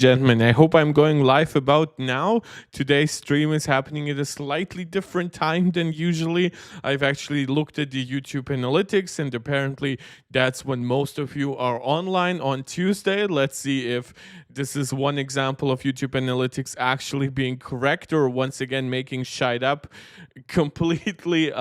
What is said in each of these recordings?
Gentlemen, I hope I'm going live about now. Today's stream is happening at a slightly different time than usually. I've actually looked at the YouTube analytics, and apparently that's when most of you are online on Tuesday. Let's see if this is one example of YouTube analytics actually being correct or once again making shite up completely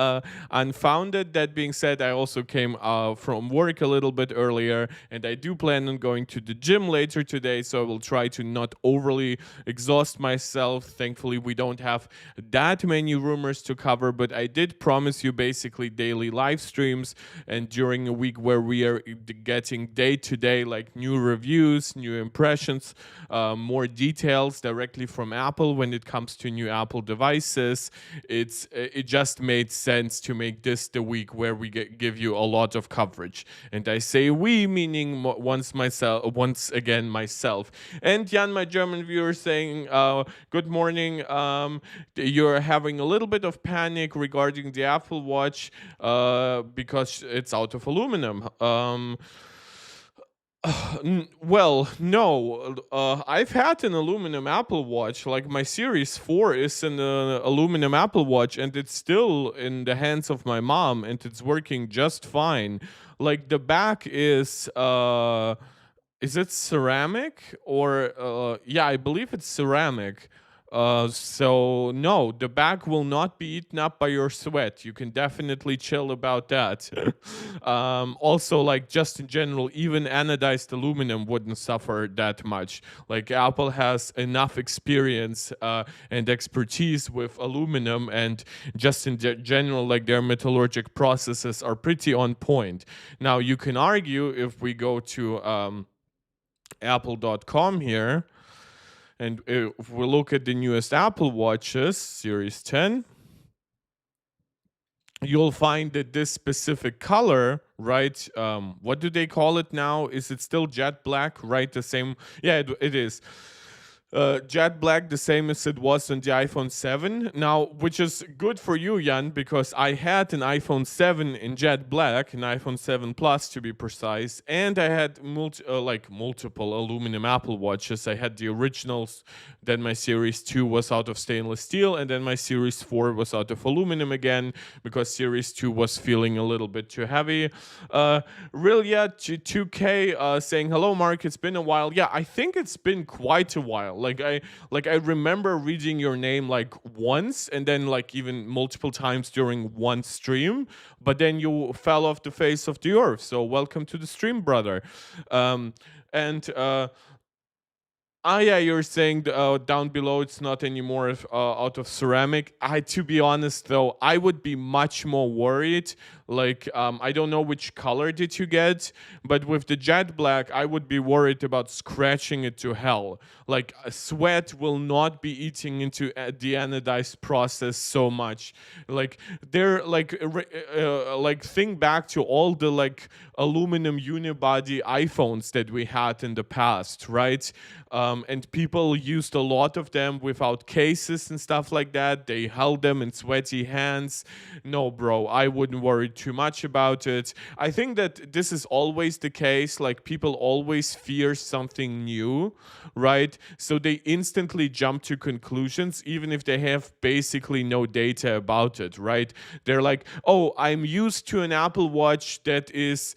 unfounded. That being said, I also came from work a little bit earlier, and I do plan on going to the gym later today, so I will try to not overly exhaust myself. Thankfully, we don't have that many rumors to cover, but I did promise you basically daily live streams, and during a week where we are getting day to day like new reviews, new impressions, more details directly from Apple when it comes to new Apple devices, it just made sense to make this the week where we give you a lot of coverage. And I say we, meaning once again myself. And Jan, my German viewer, saying, good morning. You're having a little bit of panic regarding the Apple Watch because it's out of aluminum. Well, no. I've had an aluminum Apple Watch. Like my Series 4 is an aluminum Apple Watch, and it's still in the hands of my mom, and it's working just fine. Like the back is it ceramic or yeah, I believe it's ceramic. So no, the back will not be eaten up by your sweat. You can definitely chill about that. Also, like just in general, even anodized aluminum wouldn't suffer that much. Like Apple has enough experience and expertise with aluminum, and just in general, like their metallurgic processes are pretty on point. Now you can argue if we go to apple.com here, and if we look at the newest Apple Watches, Series 10, you'll find that this specific color, right? What do they call it now? Is it still jet black, right? The same. Yeah, it is. Jet black, the same as it was on the iPhone 7 now, which is good for you, Jan, because I had an iPhone 7 in jet black, an iPhone 7 Plus to be precise, and I had multiple aluminum Apple Watches. I had the originals, then my Series 2 was out of stainless steel, and then my Series 4 was out of aluminum again, because Series 2 was feeling a little bit too heavy. Rilya 2K saying, hello Mark, it's been a while. Yeah, I think it's been quite a while. Like I remember reading your name like once, and then like even multiple times during one stream, but then you fell off the face of the earth. So welcome to the stream, brother. Yeah, you're saying down below it's not anymore out of ceramic. To be honest though, I would be much more worried. Like, I don't know which color did you get, but with the jet black, I would be worried about scratching it to hell. Like, sweat will not be eating into the anodized process so much. Like, they're like think back to all the like aluminum unibody iPhones that we had in the past, right? And people used a lot of them without cases and stuff like that. They held them in sweaty hands. No, bro, I wouldn't worry too much about it. I think that this is always the case. Like, people always fear something new, right? So they instantly jump to conclusions, even if they have basically no data about it, right? They're like, oh, I'm used to an Apple Watch that is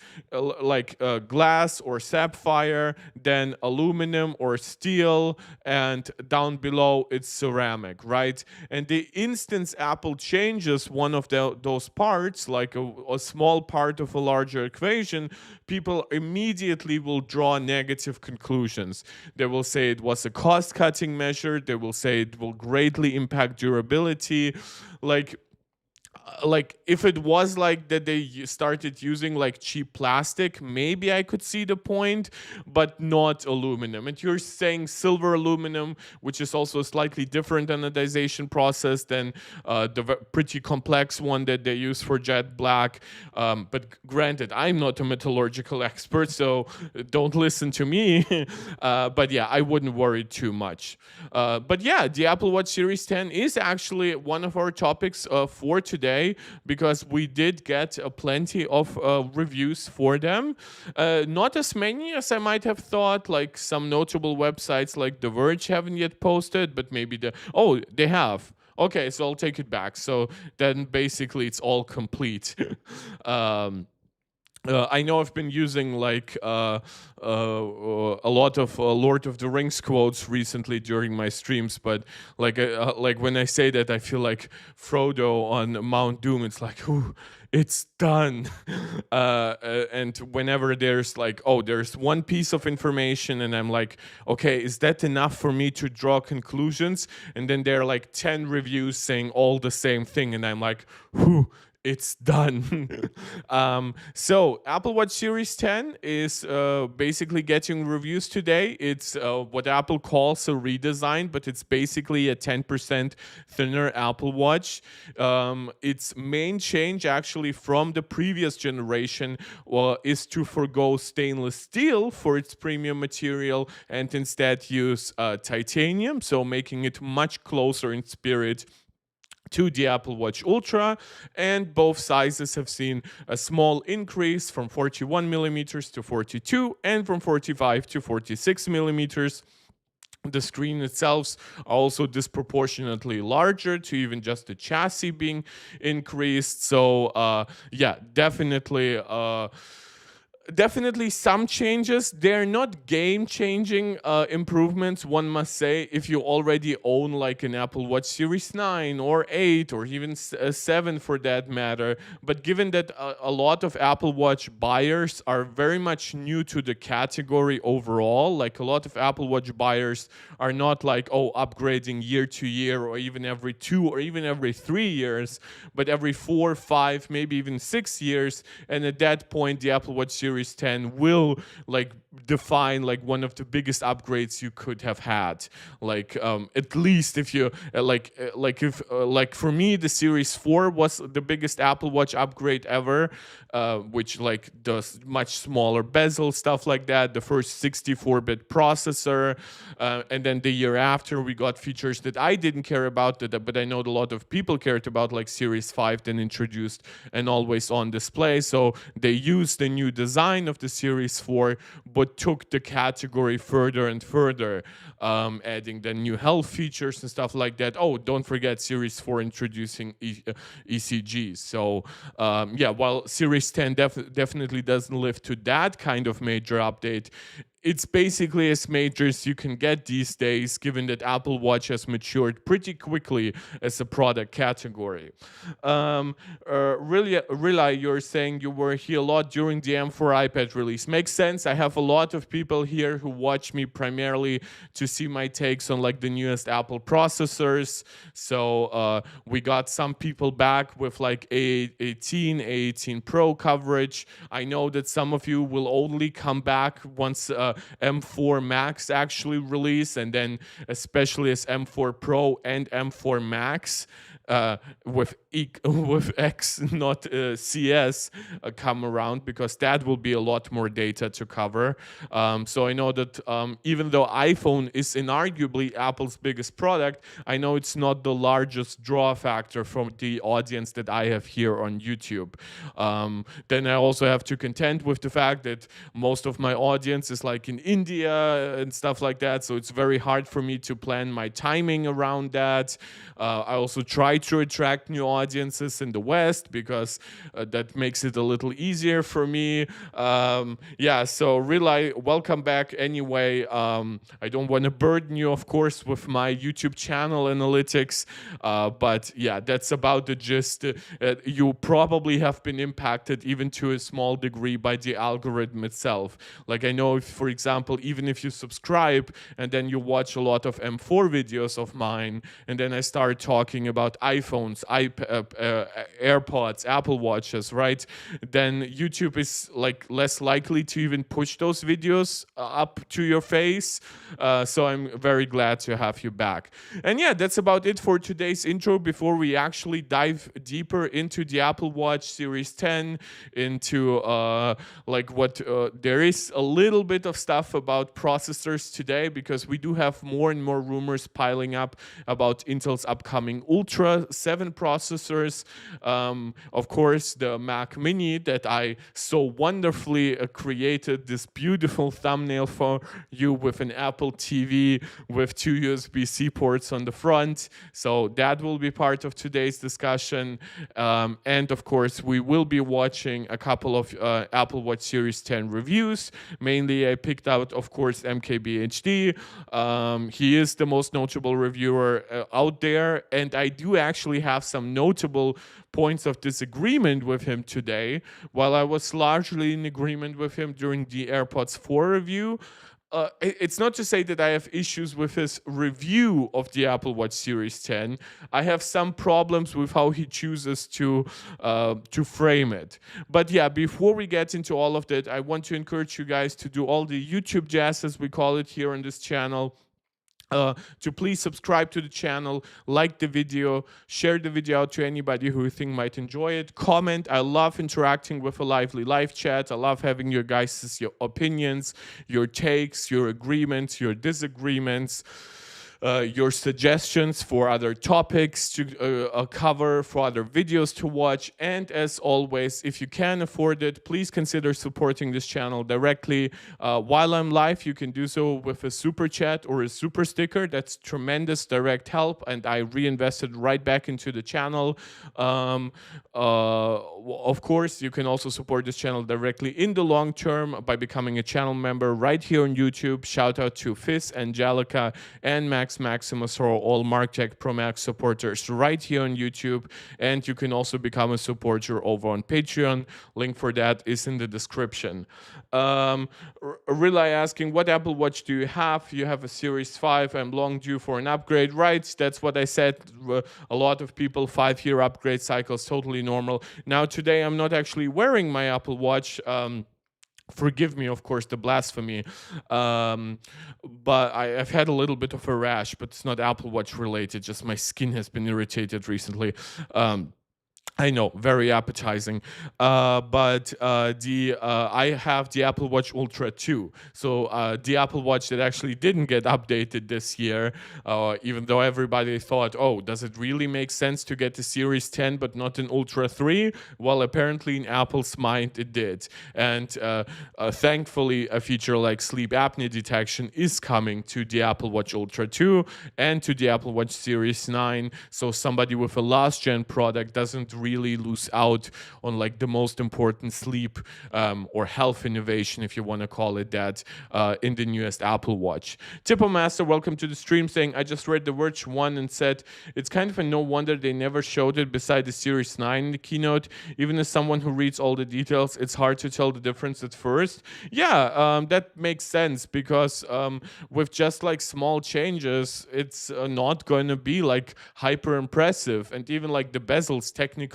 glass or sapphire, then aluminum or steel, and down below it's ceramic, right? And the instance Apple changes one of those parts, like a small part of a larger equation, people immediately will draw negative conclusions. They will say it was a cost-cutting measure. They will say it will greatly impact durability. Like if it was like that they started using like cheap plastic, maybe I could see the point, but not aluminum. And you're saying silver aluminum, which is also a slightly different anodization process than the pretty complex one that they use for jet black. But granted, I'm not a metallurgical expert, so don't listen to me. But yeah, I wouldn't worry too much. But yeah, the Apple Watch Series 10 is actually one of our topics for today. today because we did get plenty of reviews for them. Not as many as I might have thought. Like some notable websites like The Verge haven't yet posted, but maybe they have. Okay, so I'll take it back. So then basically it's all complete. I know I've been using like a lot of Lord of the Rings quotes recently during my streams, but like when I say that, I feel like Frodo on Mount Doom. It's like, ooh, it's done. And whenever there's like, oh, there's one piece of information, and I'm like, okay, is that enough for me to draw conclusions? And then there are like 10 reviews saying all the same thing, and I'm like, whew. It's done. So Apple Watch Series 10 is basically getting reviews today. It's what Apple calls a redesign, but it's basically a 10% thinner Apple Watch. Its main change actually from the previous generation is to forgo stainless steel for its premium material and instead use titanium, so making it much closer in spirit to the Apple Watch Ultra, and both sizes have seen a small increase from 41 millimeters to 42 and from 45 to 46 millimeters. The screen itself are also disproportionately larger to even just the chassis being increased. So yeah, definitely some changes. They're not game-changing improvements, one must say. If you already own like an Apple Watch Series 9 or 8 or even 7 for that matter, but given that a lot of Apple Watch buyers are very much new to the category overall, like a lot of Apple Watch buyers are not like, oh, upgrading year to year or even every 2 or even every 3 years, but every 4, 5, maybe even 6 years. And at that point, the Apple Watch Series 10 will like define like one of the biggest upgrades you could have had. Like at least if you like for me, the Series 4 was the biggest Apple Watch upgrade ever, which like does much smaller bezel, stuff like that, the first 64-bit processor, and then the year after we got features that I didn't care about, but I know a lot of people cared about, like Series 5 then introduced an always-on display. So they used the new design of the Series 4, but took the category further and further, adding the new health features and stuff like that. Oh, don't forget Series 4 introducing ECGs. So yeah, while Series 10 definitely doesn't live to that kind of major update, it's basically as major as you can get these days, given that Apple Watch has matured pretty quickly as a product category. Really, you're saying you were here a lot during the M4 iPad release. Makes sense. I have a lot of people here who watch me primarily to see my takes on like the newest Apple processors. So we got some people back with like A18, A18 Pro coverage. I know that some of you will only come back once M4 Max actually release, and then especially as M4 Pro and M4 Max with X, not CS, come around, because that will be a lot more data to cover. So I know that even though iPhone is inarguably Apple's biggest product, I know it's not the largest draw factor from the audience that I have here on YouTube. Then I also have to contend with the fact that most of my audience is like in India and stuff like that, so it's very hard for me to plan my timing around that. I also try to attract new audiences in the West because that makes it a little easier for me. Yeah, so really, welcome back anyway. I don't want to burden you, of course, with my YouTube channel analytics, but yeah, that's about the gist. You probably have been impacted even to a small degree by the algorithm itself. Like I know, if, for example, even if you subscribe and then you watch a lot of M4 videos of mine, and then I start talking about iPhones, AirPods, Apple Watches, right? Then YouTube is like less likely to even push those videos up to your face. So I'm very glad to have you back. And yeah, that's about it for today's intro. Before we actually dive deeper into the Apple Watch Series 10, into like what there is a little bit of stuff about processors today, because we do have more and more rumors piling up about Intel's upcoming Ultra Ultra 7 processors. Of course, the Mac Mini that I so wonderfully created this beautiful thumbnail for you with an Apple TV with 2 USB-C ports on the front. So that will be part of today's discussion. And of course, we will be watching a couple of Apple Watch Series 10 reviews. Mainly, I picked out, of course, MKBHD. He is the most notable reviewer out there, and I do actually have some notable points of disagreement with him today. While I was largely in agreement with him during the AirPods 4 review, it's not to say that I have issues with his review of the Apple Watch Series 10. I have some problems with how he chooses to frame it. But yeah, before we get into all of that, I want to encourage you guys to do all the YouTube jazz, as we call it here on this channel. To please subscribe to the channel, like the video, share the video out to anybody who you think might enjoy it, comment. I love interacting with a lively live chat. I love having your guys' your opinions, your takes, your agreements, your disagreements. Your suggestions for other topics to cover, for other videos to watch. And as always, if you can afford it, please consider supporting this channel directly. While I'm live, you can do so with a super chat or a super sticker. That's tremendous direct help, and I reinvested right back into the channel. Of course, you can also support this channel directly in the long term by becoming a channel member right here on YouTube. Shout out to Fizz, Angelica, and Maximus, who are all MarkJack Pro Max supporters right here on YouTube. And you can also become a supporter over on Patreon. Link for that is in the description. Relay asking, what Apple Watch do you have? You have a Series 5. I'm long due for an upgrade. Right, that's what I said. A lot of people, 5-year upgrade cycles, totally normal. Now, today, I'm not actually wearing my Apple Watch. Forgive me, of course, the blasphemy, but I've had a little bit of a rash, but it's not Apple Watch related, just my skin has been irritated recently. I know, very appetizing, but I have the Apple Watch Ultra 2, so the Apple Watch that actually didn't get updated this year, even though everybody thought, oh, does it really make sense to get the Series 10 but not an Ultra 3? Well, apparently in Apple's mind it did, and thankfully a feature like sleep apnea detection is coming to the Apple Watch Ultra 2 and to the Apple Watch Series 9, so somebody with a last-gen product doesn't really lose out on like the most important sleep or health innovation, if you want to call it that, in the newest Apple Watch. Tipo Master, welcome to the stream, saying, I just read The Verge 1 and said, it's kind of a no wonder they never showed it beside the Series 9 in the keynote. Even as someone who reads all the details, it's hard to tell the difference at first. Yeah, that makes sense, because with just like small changes, it's not going to be like hyper impressive. And even like the bezels, technically,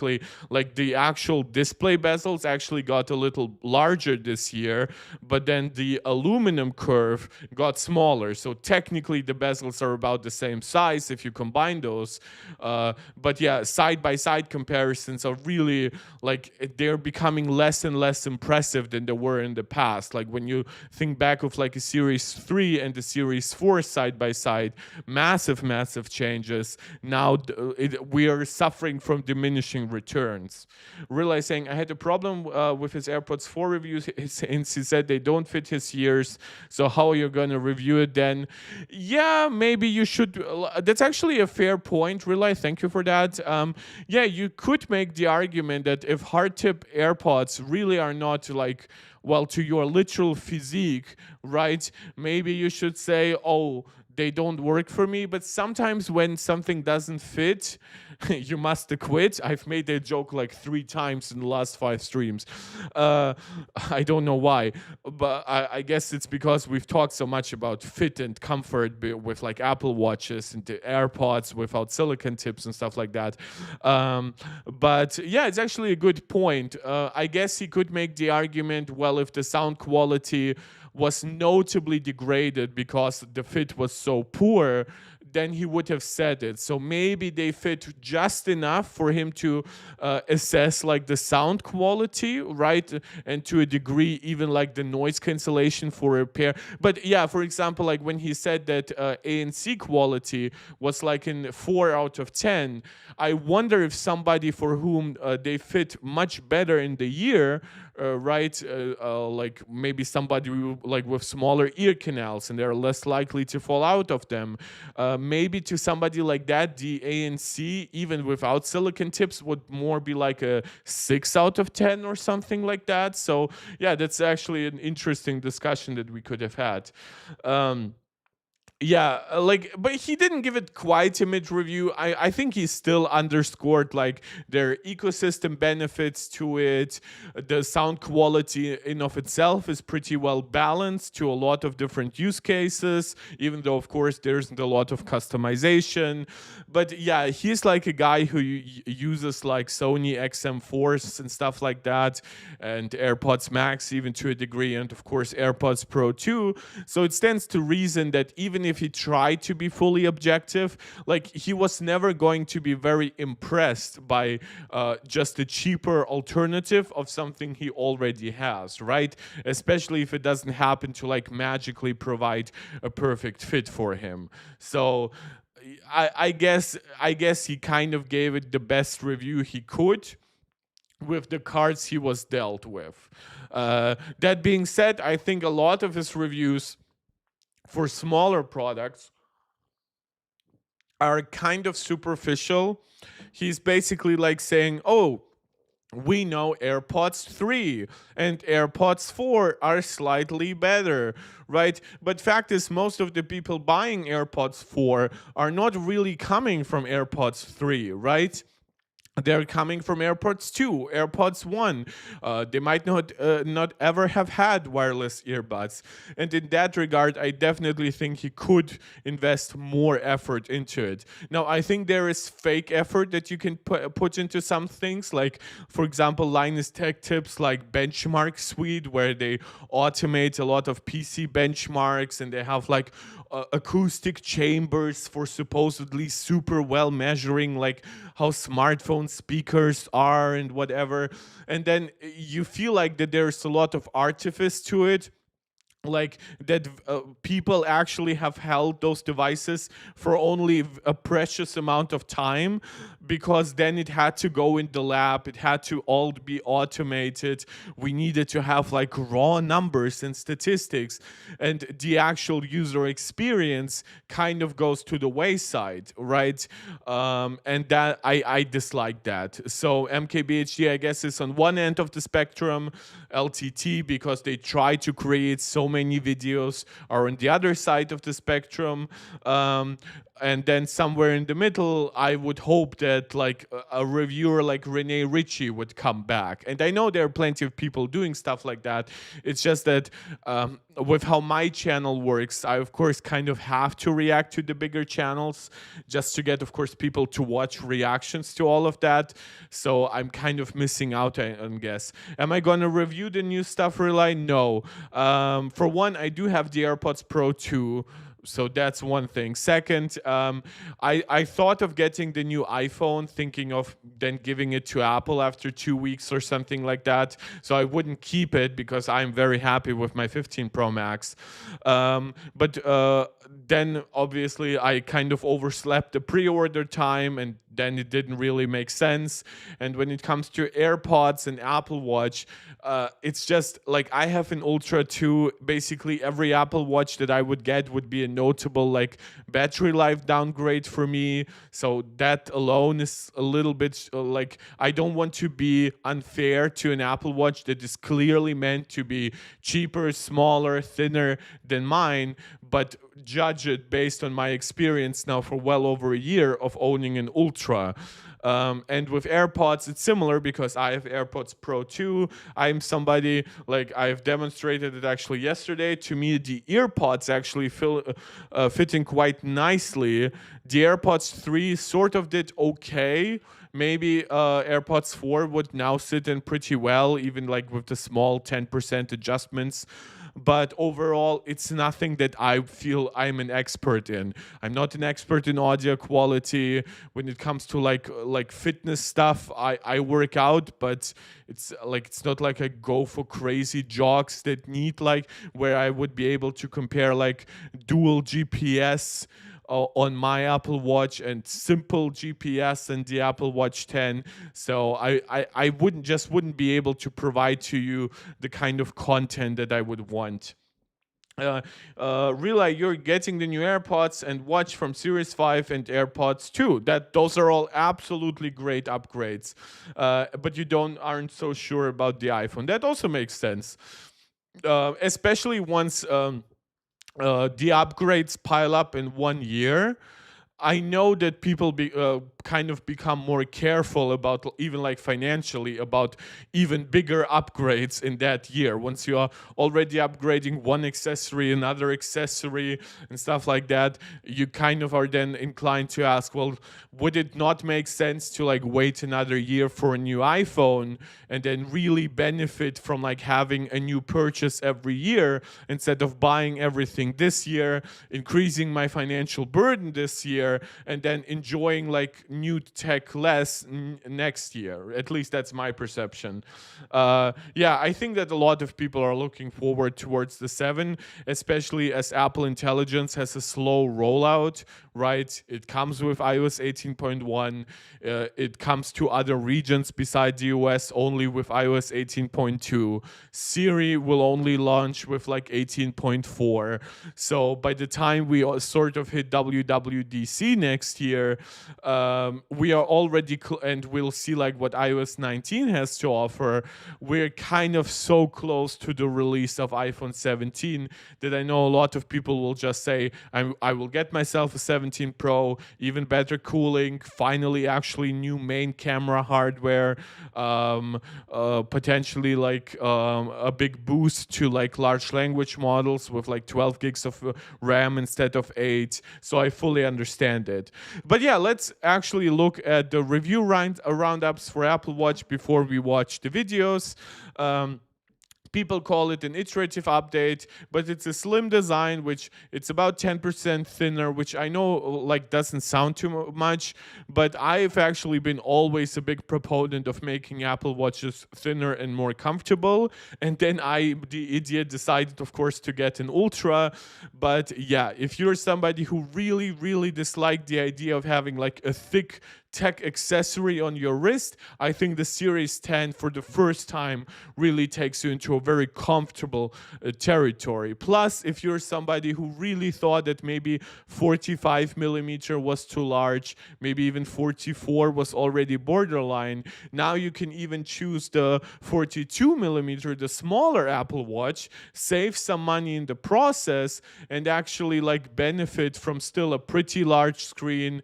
like the actual display bezels actually got a little larger this year, but then the aluminum curve got smaller. So technically the bezels are about the same size if you combine those. But yeah, side-by-side comparisons are really like they're becoming less and less impressive than they were in the past. Like when you think back of like a Series 3 and the Series 4 side-by-side, massive changes. Now we are suffering from diminishing returns. Realize saying, I had a problem with his AirPods 4 reviews since he said they don't fit his ears. So how are you going to review it then? Yeah, maybe you should. That's actually a fair point, Realize. Thank you for that. Yeah, you could make the argument that if hard tip AirPods really are not like, well, to your literal physique, right? Maybe you should say, oh, they don't work for me. But sometimes when something doesn't fit, you must quit. I've made that joke like 3 times in the last 5 streams. I don't know why, but I guess it's because we've talked so much about fit and comfort with like Apple Watches and the AirPods without silicone tips and stuff like that. But yeah, it's actually a good point. I guess he could make the argument, well, if the sound quality was notably degraded because the fit was so poor, then he would have said it. So maybe they fit just enough for him to assess like the sound quality, right? And to a degree, even like the noise cancellation for a pair. But yeah, for example, like when he said that ANC quality was like in 4 out of 10, I wonder if somebody for whom they fit much better in the year, right? Like maybe somebody like with smaller ear canals and they're less likely to fall out of them. Maybe to somebody like that, the ANC, even without silicon tips, would more be like a 6 out of 10 or something like that. So yeah, that's actually an interesting discussion that we could have had. Yeah, like, but he didn't give it quite a mid review. I think he still underscored like their ecosystem benefits to it. The sound quality in of itself is pretty well balanced to a lot of different use cases, even though of course there isn't a lot of customization. But yeah, he's like a guy who uses like Sony XM4s and stuff like that, and AirPods Max even to a degree, and of course AirPods Pro 2. So it stands to reason that even if he tried to be fully objective, like he was never going to be very impressed by just a cheaper alternative of something he already has, right? Especially if it doesn't happen to like magically provide a perfect fit for him. So I guess he kind of gave it the best review he could with the cards he was dealt with. That being said, I think a lot of his reviews for smaller products are kind of superficial. He's basically like saying, oh, we know AirPods 3 and AirPods 4 are slightly better, right? But fact is, most of the people buying AirPods 4 are not really coming from AirPods 3, right? They're coming from AirPods 2, AirPods 1. They might not ever have had wireless earbuds. And in that regard, I definitely think he could invest more effort into it. Now, I think there is fake effort that you can put into some things. Like, for example, Linus Tech Tips like Benchmark Suite, where they automate a lot of PC benchmarks and they have like acoustic chambers for supposedly super well measuring like how smartphone speakers are and whatever. And then you feel like that there's a lot of artifice to it, like that people actually have held those devices for only a precious amount of time, because then it had to go in the lab, it had to all be automated, we needed to have like raw numbers and statistics, and the actual user experience kind of goes to the wayside, right? And that I dislike that. So MKBHD, I guess, is on one end of the spectrum, LTT, because they try to create so many videos, are on the other side of the spectrum. And then somewhere in the middle, I would hope that like a reviewer like Rene Ritchie would come back. And I know there are plenty of people doing stuff like that. It's just that with how my channel works, I of course kind of have to react to the bigger channels just to get, of course, people to watch reactions to all of that. So I'm kind of missing out, I guess. Am I going to review the new stuff, Rely? No. For one, I do have the AirPods Pro 2. So that's one thing. Second, I thought of getting the new iPhone, thinking of then giving it to Apple after 2 weeks or something like that. So I wouldn't keep it because I'm very happy with my 15 Pro Max. But then obviously I kind of overslept the pre-order time, and then it didn't really make sense. And when it comes to AirPods and Apple Watch, it's just like I have an Ultra 2. Basically every Apple Watch that I would get would be a notable like battery life downgrade for me. So that alone is a little bit like, I don't want to be unfair to an Apple Watch that is clearly meant to be cheaper, smaller, thinner than mine, but judge it based on my experience now for well over a year of owning an Ultra. And with AirPods, it's similar because I have AirPods Pro 2. I'm somebody, like I've demonstrated it actually yesterday. To me, the EarPods actually fitting quite nicely. The AirPods 3 sort of did okay. maybe AirPods 4 would now sit in pretty well, even like with the small 10% adjustments. But overall, it's nothing that I feel I'm an expert in. I'm not an expert in audio quality. When it comes to like fitness stuff, I work out, but it's not like I go for crazy jogs that need like where I would be able to compare like dual GPS on my Apple Watch and simple GPS and the Apple Watch 10. So I wouldn't be able to provide to you the kind of content that I would want. Relay, you're getting the new AirPods and Watch from Series 5 and AirPods 2. Those are all absolutely great upgrades. But you aren't so sure about the iPhone. That also makes sense. Especially once the upgrades pile up in 1 year. I know that people kind of become more careful about, even like financially, about even bigger upgrades in that year. Once you are already upgrading one accessory, another accessory, and stuff like that, you kind of are then inclined to ask, well, would it not make sense to like wait another year for a new iPhone and then really benefit from like having a new purchase every year instead of buying everything this year, increasing my financial burden this year, and then enjoying like new tech less next year. At least that's my perception. I think that a lot of people are looking forward towards the 7, especially as Apple Intelligence has a slow rollout, right? It comes with iOS 18.1. It comes to other regions besides the US only with iOS 18.2. Siri will only launch with like 18.4. So by the time we sort of hit WWDC next year, we are already and we'll see like what iOS 19 has to offer. We're kind of so close to the release of iPhone 17 that I know a lot of people will just say, I will get myself a 17 Pro, even better cooling, finally actually new main camera hardware, potentially like a big boost to like large language models with like 12 gigs of RAM instead of 8. So I fully understand it. But yeah, let's actually look at the review roundups for Apple Watch before we watch the videos. People call it an iterative update, but it's a slim design, which it's about 10% thinner, which I know like doesn't sound too much, but I've actually been always a big proponent of making Apple Watches thinner and more comfortable. And then I, the idiot, decided, of course, to get an Ultra. But yeah, if you're somebody who really, really disliked the idea of having like a thick tech accessory on your wrist, I think the Series 10 for the first time really takes you into a very comfortable territory. Plus, if you're somebody who really thought that maybe 45mm was too large, maybe even 44 was already borderline, now you can even choose the 42mm, the smaller Apple Watch, save some money in the process, and actually like benefit from still a pretty large screen,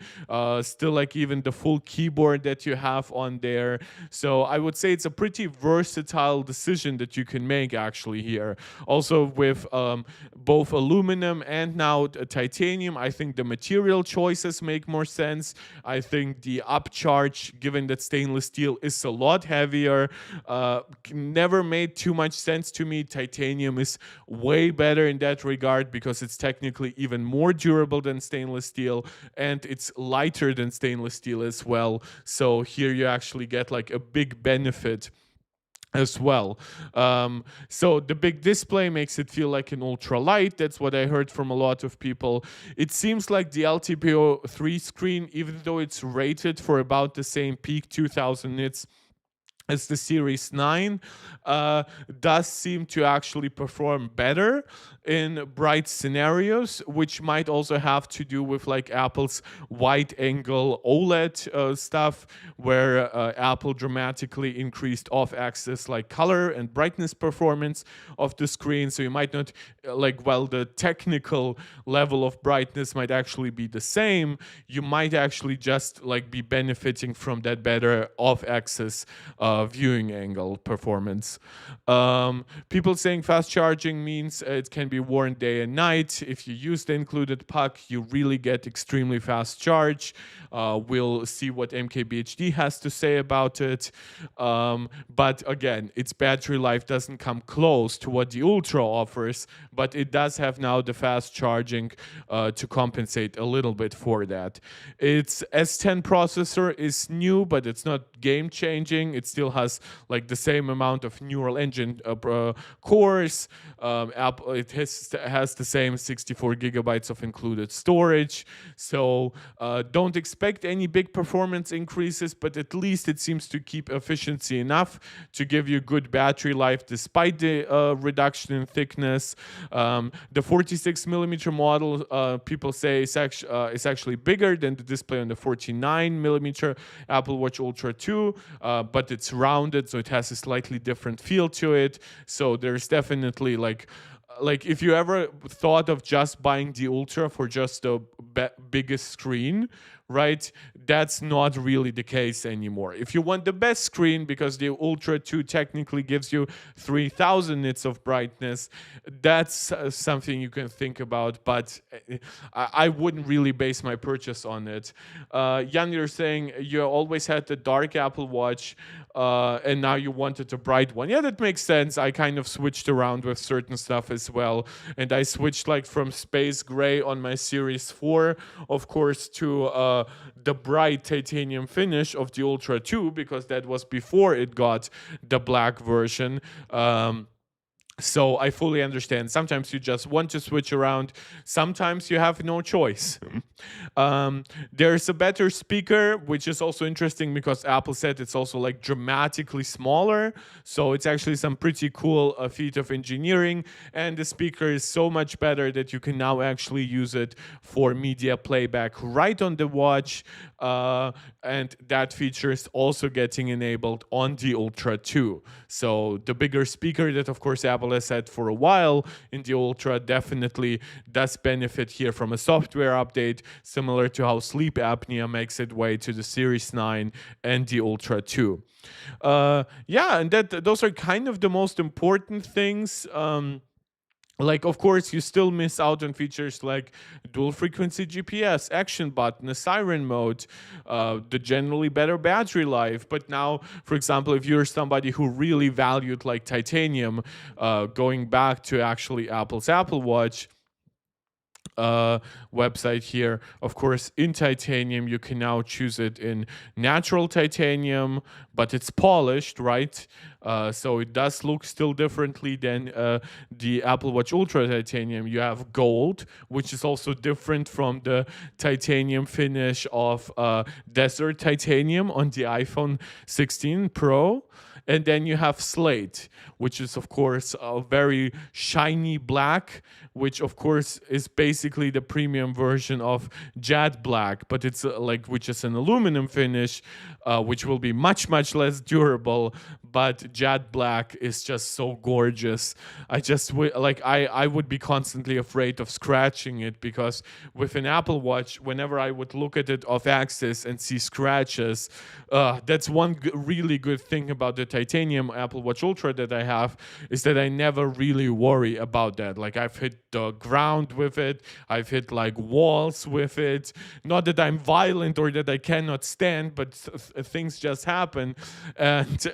still like even the full keyboard that you have on there. So I would say it's a pretty versatile decision that you can make actually here. Also with both aluminum and now titanium, I think the material choices make more sense. I think the upcharge, given that stainless steel is a lot heavier, never made too much sense to me. Titanium is way better in that regard because it's technically even more durable than stainless steel, and it's lighter than stainless steel as well. So here you actually get like a big benefit as well. So the big display makes it feel like an ultralight. That's what I heard from a lot of people. It seems like the LTPO 3 screen, even though it's rated for about the same peak 2000 nits as the Series 9, does seem to actually perform better in bright scenarios, which might also have to do with like Apple's wide angle OLED stuff, where Apple dramatically increased off-axis like color and brightness performance of the screen. So you might not while the technical level of brightness might actually be the same, you might actually just like be benefiting from that better off-axis viewing angle performance. People saying fast charging means it can be worn day and night. If you use the included puck, you really get extremely fast charge. We'll see what MKBHD has to say about it. But again, its battery life doesn't come close to what the Ultra offers, but it does have now the fast charging to compensate a little bit for that. Its S10 processor is new, but it's not game changing. It still has like the same amount of neural engine cores. It has the same 64 gigabytes of included storage. So don't expect any big performance increases, but at least it seems to keep efficiency enough to give you good battery life despite the reduction in thickness. The 46 millimeter model, people say is actually bigger than the display on the 49 millimeter Apple Watch Ultra 2, but it's rounded, so it has a slightly different feel to it. So there's definitely like if you ever thought of just buying the Ultra for just the biggest screen, right? That's not really the case anymore. If you want the best screen, because the Ultra 2 technically gives you 3000 nits of brightness, that's something you can think about, but I wouldn't really base my purchase on it. Jan, you're saying you always had the dark Apple Watch, and now you wanted a bright one. Yeah, that makes sense. I kind of switched around with certain stuff as well, and I switched like from space gray on my Series 4, of course, to the bright titanium finish of the Ultra 2, because that was before it got the black version. So I fully understand. Sometimes you just want to switch around. Sometimes you have no choice. There's a better speaker, which is also interesting because Apple said it's also like dramatically smaller. So it's actually some pretty cool feat of engineering. And the speaker is so much better that you can now actually use it for media playback right on the watch. And that feature is also getting enabled on the Ultra 2. So the bigger speaker that, of course, Apple has had for a while in the Ultra definitely does benefit here from a software update, similar to how sleep apnea makes its way to the Series 9 and the Ultra 2. Yeah, and those are kind of the most important things. Like, of course, you still miss out on features like dual frequency GPS, action button, a siren mode, the generally better battery life. But now, for example, if you're somebody who really valued like titanium, going back to actually Apple's Apple Watch website here, of course, in titanium, you can now choose it in natural titanium, but it's polished, right? So it does look still differently than the Apple Watch Ultra titanium. You have gold, which is also different from the titanium finish of desert titanium on the iPhone 16 Pro. And then you have slate, which is, of course, a very shiny black, which, of course, is basically the premium version of jet black, but it's which is an aluminum finish, which will be much, much less durable. But jet black is just so gorgeous. I would be constantly afraid of scratching it, because with an Apple Watch, whenever I would look at it off axis and see scratches, that's one really good thing about the titanium Apple Watch Ultra that I have, is that I never really worry about that. Like, I've hit the ground with it, I've hit like walls with it. Not that I'm violent or that I cannot stand, but things just happen. And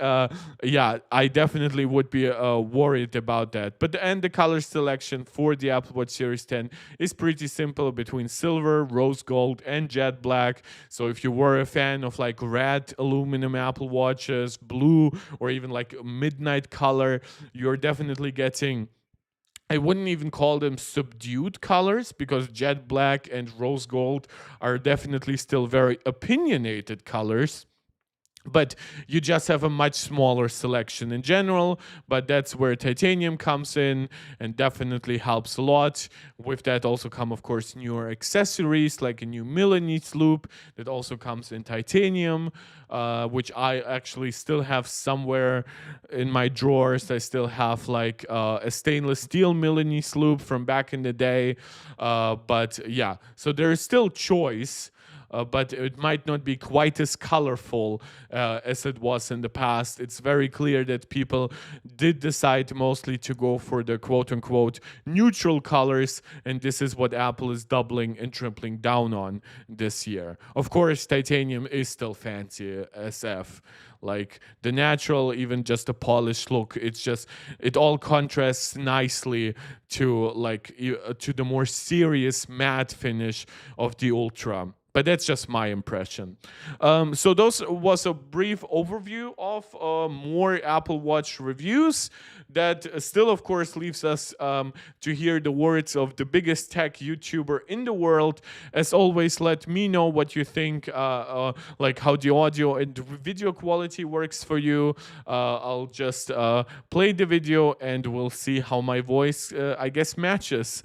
yeah, I definitely would be worried about that. But the color selection for the Apple Watch Series 10 is pretty simple, between silver, rose gold, and jet black. So if you were a fan of like red aluminum Apple Watches, blue, or even like midnight color, you're definitely getting, I wouldn't even call them subdued colors, because jet black and rose gold are definitely still very opinionated colors. But you just have a much smaller selection in general. But that's where titanium comes in and definitely helps a lot. With that also come, of course, newer accessories like a new millimeter loop that also comes in titanium, which I actually still have somewhere in my drawers. I still have like a stainless steel millimeter loop from back in the day. But yeah, so there is still choice. but it might not be quite as colorful as it was in the past. It's very clear that people did decide mostly to go for the quote-unquote neutral colors, and this is what Apple is doubling and tripling down on this year. Of course, titanium is still fancy SF. Like the natural, even just a polished look, it all contrasts nicely to to the more serious matte finish of the Ultra. But that's just my impression. So those was a brief overview of more Apple Watch reviews. That still, of course, leaves us to hear the words of the biggest tech YouTuber in the world. As always, let me know what you think, like how the audio and video quality works for you. I'll just play the video and we'll see how my voice, I guess, matches.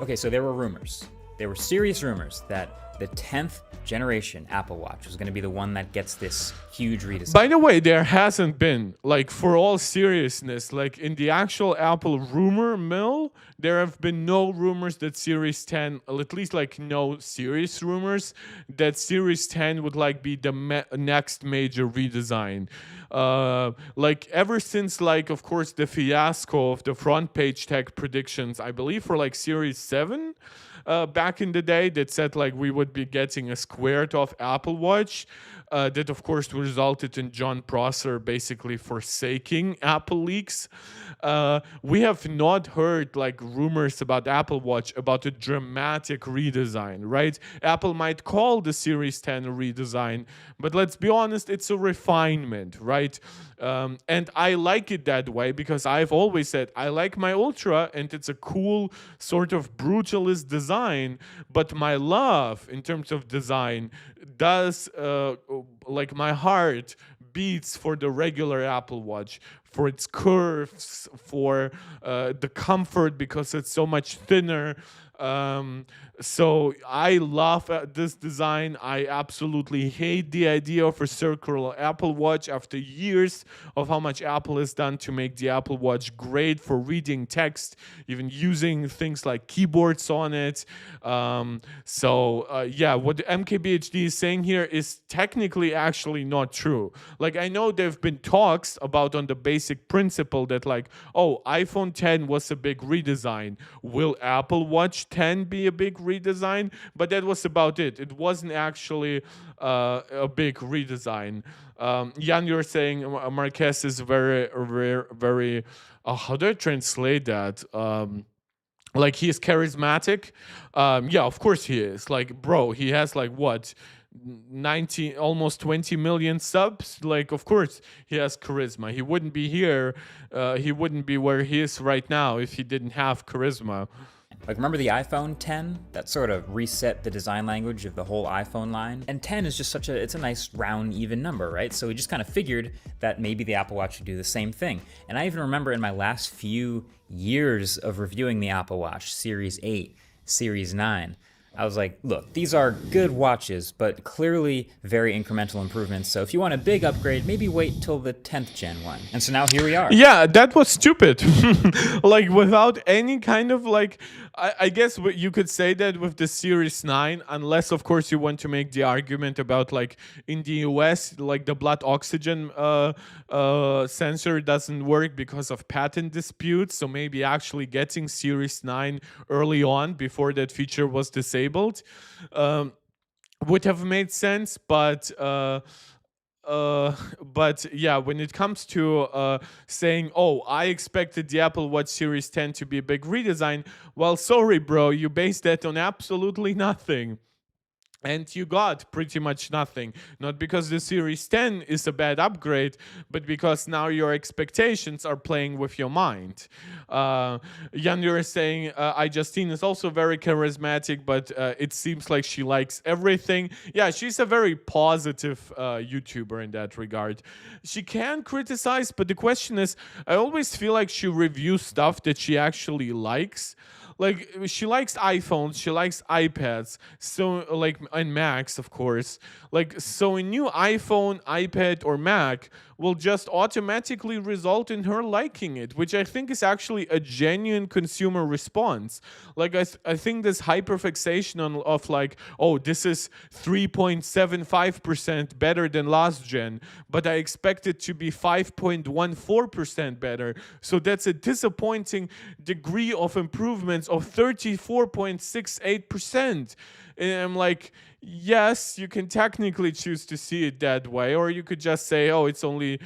Okay, so there were rumors. There were serious rumors that the 10th generation Apple Watch was going to be the one that gets this huge redesign. By the way, there hasn't been, like, for all seriousness, like in the actual Apple rumor mill, there have been no rumors that Series 10, at least like no serious rumors, that Series 10 would like be the next major redesign. Like ever since, like, of course, the fiasco of the front page tech predictions, I believe for like Series 7, back in the day, that said like we would be getting a squared off Apple Watch. That of course resulted in John Prosser basically forsaking Apple leaks. We have not heard like rumors about Apple Watch about a dramatic redesign, right? Apple might call the Series 10 a redesign, but let's be honest, it's a refinement, right? And I like it that way because I've always said I like my Ultra and it's a cool sort of brutalist design, but my love in terms of design does like my heart beats for the regular Apple Watch, for its curves, for the comfort because it's so much thinner. So I love this design. I absolutely hate the idea of a circular Apple Watch after years of how much Apple has done to make the Apple Watch great for reading text, even using things like keyboards on it. Yeah, what the MKBHD is saying here is technically actually not true. Like, I know there have been talks about on the basic principle that like, oh, iPhone 10 was a big redesign. Will Apple Watch 10 be a big redesign? But that was about it. It wasn't actually a big redesign. Jan, you're saying Marquez is very, very, very. How do I translate that? Like he's charismatic. Yeah, of course he is. Like, bro, he has like what? 19, almost 20 million subs. Like, of course he has charisma. He wouldn't be here. He wouldn't be where he is right now if he didn't have charisma. Like, remember the iPhone 10? That sort of reset the design language of the whole iPhone line. And 10 is just it's a nice round, even number, right? So we just kind of figured that maybe the Apple Watch would do the same thing. And I even remember in my last few years of reviewing the Apple Watch, Series 8, Series 9, I was like, look, these are good watches, but clearly very incremental improvements. So if you want a big upgrade, maybe wait till the 10th gen one. And so now here we are. Yeah, that was stupid. Like, without any kind of like, I guess you could say that with the Series 9, unless of course you want to make the argument about like in the US, like the blood oxygen sensor doesn't work because of patent disputes. So maybe actually getting Series 9 early on before that feature was disabled would have made sense. But yeah, when it comes to saying, oh, I expected the Apple Watch Series 10 to be a big redesign, well, sorry, bro, you based that on absolutely nothing. And you got pretty much nothing. Not because the Series 10 is a bad upgrade, but because now your expectations are playing with your mind. Jan, you're saying Justine is also very charismatic, but it seems like she likes everything. Yeah, she's a very positive YouTuber in that regard. She can criticize, but the question is, I always feel like she reviews stuff that she actually likes. Like, she likes iPhones, she likes iPads, so like, and Macs, of course. Like, so a new iPhone, iPad, or Mac will just automatically result in her liking it, which I think is actually a genuine consumer response. Like I think this hyperfixation of like, oh, this is 3.75% better than last gen, but I expect it to be 5.14% better. So that's a disappointing degree of improvements of 34.68%. And I'm like, yes, you can technically choose to see it that way, or you could just say, oh, it's marginally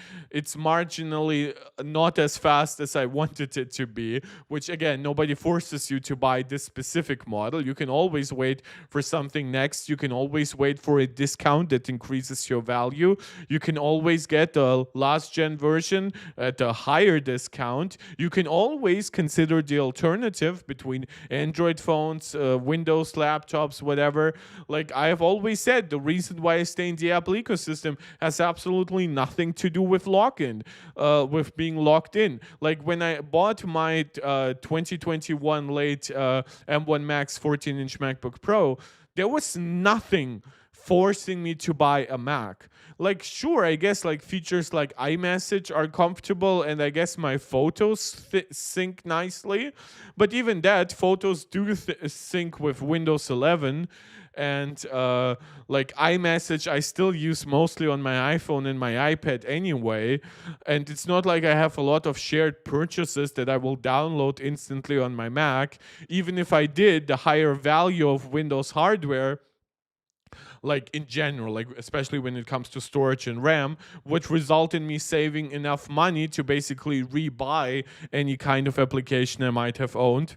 not as fast as I wanted it to be, which again, nobody forces you to buy this specific model. You can always wait for something next. You can always wait for a discount that increases your value. You can always get the last gen version at a higher discount. You can always consider the alternative between Android phones, Windows laptops, whatever. Like I have always said, the reason why I stay in the Apple ecosystem has absolutely nothing to do with lock-in, with being locked in. Like when I bought my 2021 late M1 Max 14-inch MacBook Pro, there was nothing forcing me to buy a Mac. Like, sure, I guess like features like iMessage are comfortable, and I guess my photos sync nicely. But even that, photos do sync with Windows 11. And like iMessage, I still use mostly on my iPhone and my iPad anyway. And it's not like I have a lot of shared purchases that I will download instantly on my Mac. Even if I did, the higher value of Windows hardware, like in general, like especially when it comes to storage and RAM, would result in me saving enough money to basically rebuy any kind of application I might have owned.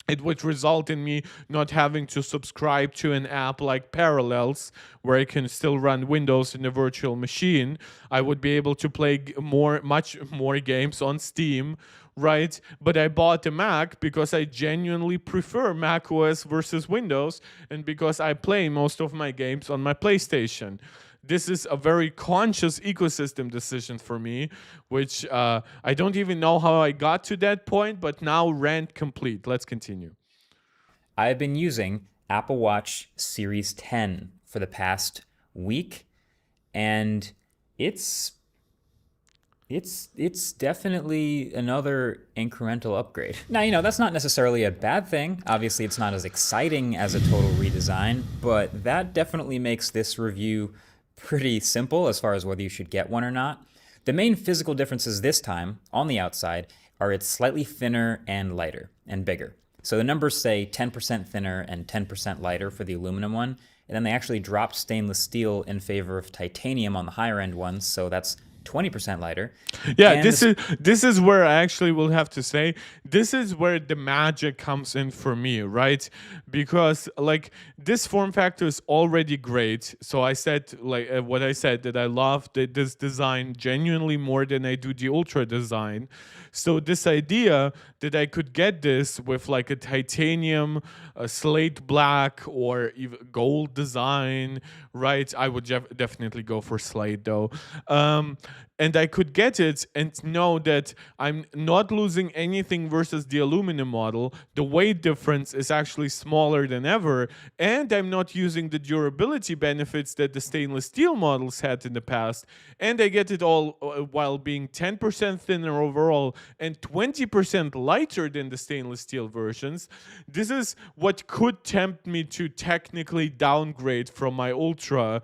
It would result in me not having to subscribe to an app like Parallels, where I can still run Windows in a virtual machine. I would be able to play much more games on Steam, right? But I bought a Mac because I genuinely prefer Mac OS versus Windows, and because I play most of my games on my PlayStation. This is a very conscious ecosystem decision for me, which I don't even know how I got to that point, but now rant complete. Let's continue. I've been using AppleWatch Series 10 for the past week, and it's definitely another incremental upgrade. Now, that's not necessarily a bad thing. Obviously, it's not as exciting as a total redesign, but that definitely makes this review pretty simple as far as whether you should get one or not. The main physical differences this time, on the outside, are it's slightly thinner and lighter and bigger. So the numbers say 10% thinner and 10% lighter for the aluminum one, and then they actually dropped stainless steel in favor of titanium on the higher end ones, so that's 20% lighter. Yeah, And this is where I actually will have to say, this is where the magic comes in for me, right? Because like this form factor is already great. So I said like what I said, that I love this design genuinely more than I do the Ultra design. So this idea that I could get this with like a titanium, a slate black, or even gold design, right? I would definitely go for slate though. And I could get it and know that I'm not losing anything versus the aluminum model. The weight difference is actually smaller than ever, and I'm not using the durability benefits that the stainless steel models had in the past. And I get it all while being 10% thinner overall and 20% lighter than the stainless steel versions. This is what could tempt me to technically downgrade from my Ultra,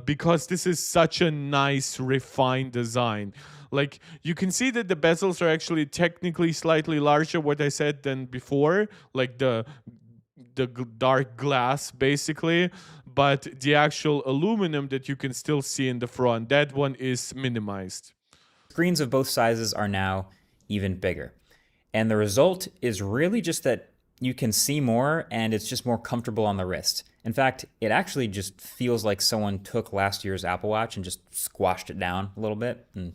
because this is such a nice refined design. Like you can see that the bezels are actually technically slightly larger, what I said, than before, like the dark glass basically, but the actual aluminum that you can still see in the front, that one is minimized. screens of both sizes are now even bigger. And the result is really just that you can see more and it's just more comfortable on the wrist. In fact, it actually just feels like someone took last year's Apple Watch and just squashed it down a little bit, and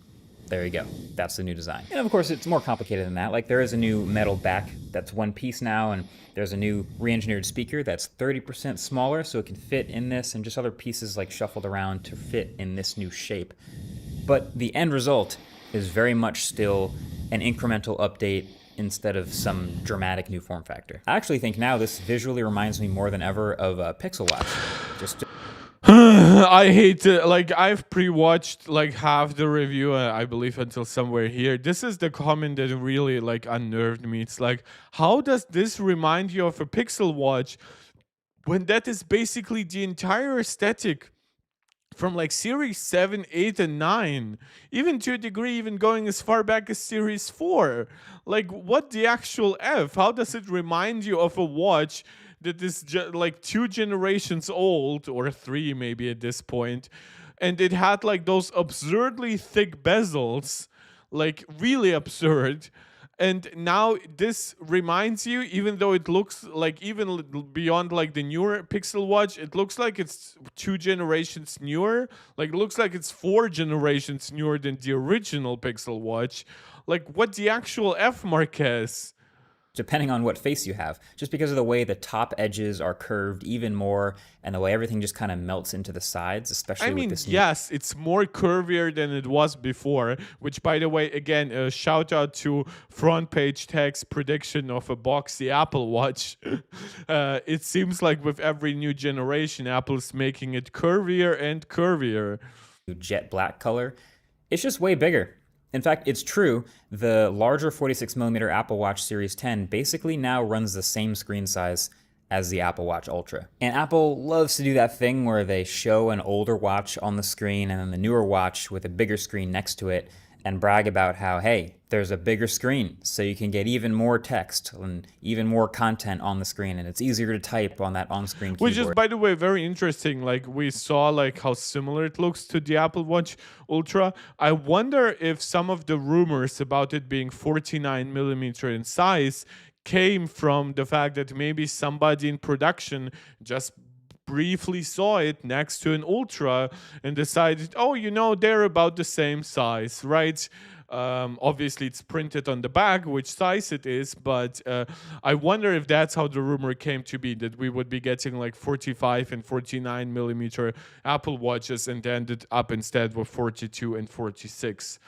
there you go. That's the new design. And of course, it's more complicated than that. Like there is a new metal back that's one piece now, and there's a new re-engineered speaker that's 30% smaller, so it can fit in this, and just other pieces like shuffled around to fit in this new shape. But the end result is very much still an incremental update instead of some dramatic new form factor. I actually think now this visually reminds me more than ever of a Pixel Watch. I hate it. Like, I've pre-watched like half the review, I believe, until somewhere here. This is the comment that really like unnerved me. It's like, how does this remind you of a Pixel Watch when that is basically the entire aesthetic from like Series 7, 8, and 9, even to a degree, even going as far back as Series 4. Like, what the actual F? How does it remind you of a watch that is like 2 generations old, or 3 maybe at this point, and it had like those absurdly thick bezels, like really absurd. And now this reminds you, even though it looks like even beyond like the newer Pixel Watch, it looks like it's 2 generations newer. Like, it looks like it's 4 generations newer than the original Pixel Watch. Like, what the actual F, Marquez? Depending on what face you have, just because of the way the top edges are curved even more and the way everything just kind of melts into the sides, especially I with mean, this new. yes, it's more curvier than it was before, which, by the way, again, a shout out to front page text prediction of a boxy Apple Watch. It seems like with every new generation, Apple's making it curvier and curvier. Jet black color, it's just way bigger. In fact, it's true, the larger 46mm AppleWatch Series 10 basically now runs the same screen size as the Apple Watch Ultra. And Apple loves to do that thing where they show an older watch on the screen and then the newer watch with a bigger screen next to it and brag about how, hey, there's a bigger screen, so you can get even more text and even more content on the screen, and it's easier to type on that on-screen keyboard. Which is, by the way, very interesting. Like, we saw like how similar it looks to the Apple Watch Ultra. I wonder if some of the rumors about it being 49mm in size came from the fact that maybe somebody in production just briefly saw it next to an Ultra and decided, oh, they're about the same size, right? Obviously, it's printed on the back which size it is, but I wonder if that's how the rumor came to be, that we would be getting like 45 and 49mm Apple Watches and ended up instead with 42 and 46.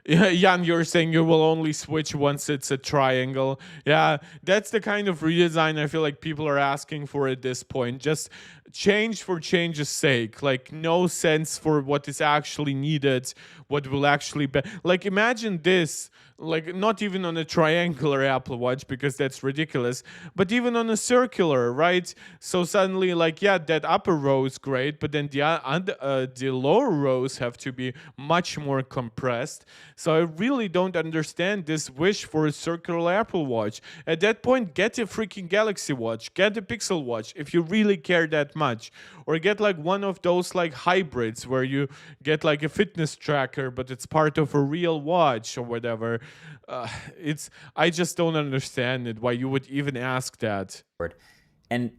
Yeah, Jan, you're saying you will only switch once it's a triangle. Yeah, that's the kind of redesign I feel like people are asking for at this point. Just change for change's sake. Like, no sense for what is actually needed, what will actually be. Like, imagine this, like, not even on a triangular Apple Watch, because that's ridiculous, but even on a circular, right? So suddenly, like, yeah, that upper row is great, but then the lower rows have to be much more compressed. So I really don't understand this wish for a circular Apple Watch. At that point, get a freaking Galaxy Watch, get a Pixel Watch if you really care that much, or get like one of those like hybrids where you get like a fitness tracker, but it's part of a real watch or whatever. I just don't understand it, why you would even ask that. And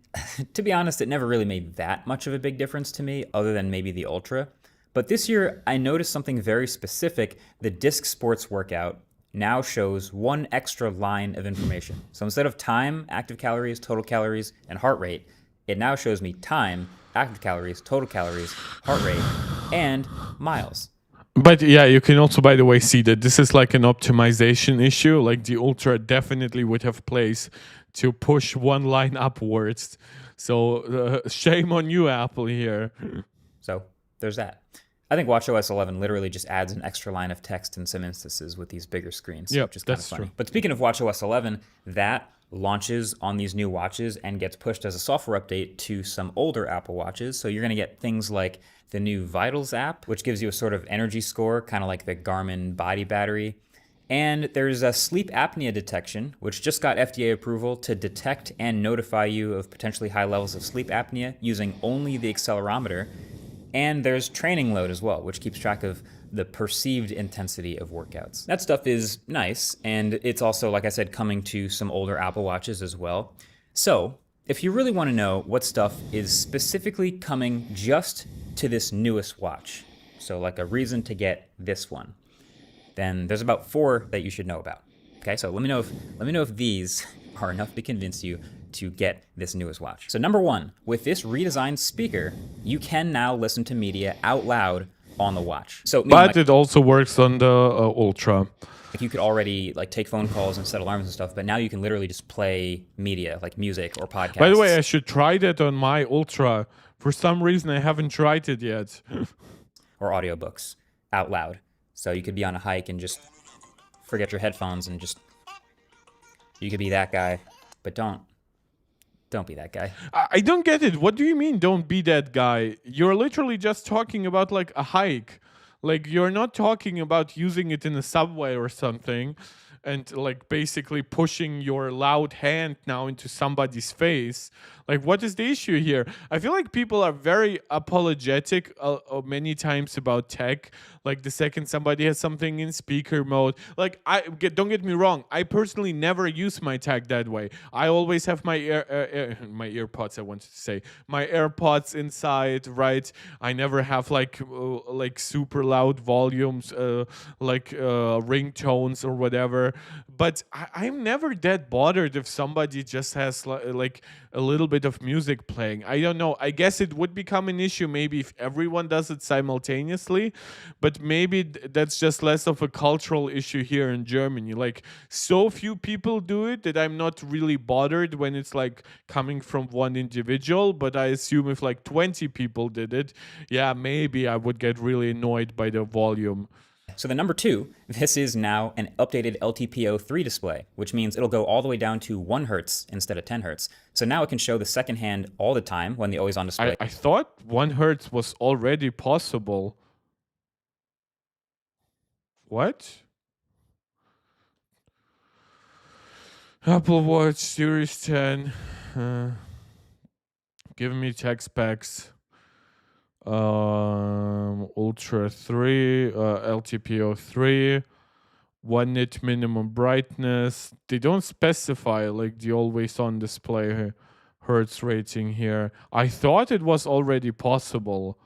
to be honest, it never really made that much of a big difference to me, other than maybe the Ultra. But this year, I noticed something very specific. The Disk Sports workout now shows one extra line of information. So instead of time, active calories, total calories, and heart rate, it now shows me time, active calories, total calories, heart rate, and miles. But yeah, you can also, by the way, see that this is like an optimization issue. Like, the Ultra definitely would have place to push one line upwards. So shame on you, Apple, here. So there's that. I think watchOS 11 literally just adds an extra line of text in some instances with these bigger screens, Yep, which is kind of that's funny. true. But speaking of watchOS 11, that launches on these new watches and gets pushed as a software update to some older Apple Watches. So you're going to get things like the new Vitals app, which gives you a sort of energy score, kind of like the Garmin body battery. And there's a sleep apnea detection, which just got FDA approval to detect and notify you of potentially high levels of sleep apnea using only the accelerometer. And there's training load as well, which keeps track of the perceived intensity of workouts. That stuff is nice, and it's also, like I said, coming to some older Apple Watches as well. So if you really want to know what stuff is specifically coming just to this newest watch, so like a reason to get this one, then there's about 4 that you should know about. Okay, so let me know if these are enough to convince you to get this newest watch. So number 1, with this redesigned speaker, you can now listen to media out loud on the watch. So, but it also works on the Ultra. Like you could already like take phone calls and set alarms and stuff, but now you can literally just play media like music or podcasts. By the way, I should try that on my Ultra. For some reason, I haven't tried it yet. Or audiobooks out loud. So you could be on a hike and just forget your headphones and just, you could be that guy, but don't be that guy. I don't get it. What do you mean don't be that guy? You're literally just talking about like a hike. Like you're not talking about using it in a subway or something and like basically pushing your loud hand now into somebody's face. Like what is the issue here? I feel like people are very apologetic many times about tech. Like the second somebody has something in speaker mode, like don't get me wrong, I personally never use my tech that way. I always have my my earpods, I wanted to say, my AirPods inside, right? I never have like super loud volumes, ringtones or whatever. But I'm never that bothered if somebody just has like a little bit of music playing. I don't know. I guess it would become an issue maybe if everyone does it simultaneously, but maybe that's just less of a cultural issue here in Germany. Like so few people do it that I'm not really bothered when it's like coming from one individual, but I assume if like 20 people did it, yeah, maybe I would get really annoyed by the volume. So the number 2, this is now an updated LTPO3 display, which means it'll go all the way down to 1 hertz instead of 10 hertz. So now it can show the second hand all the time when the always on display. I thought 1 hertz was already possible. What? AppleWatch Series 10. Give me tech specs. Ultra 3, LTPO 3, 1 nit minimum brightness. They don't specify like the always on display hertz rating here. I thought it was already possible.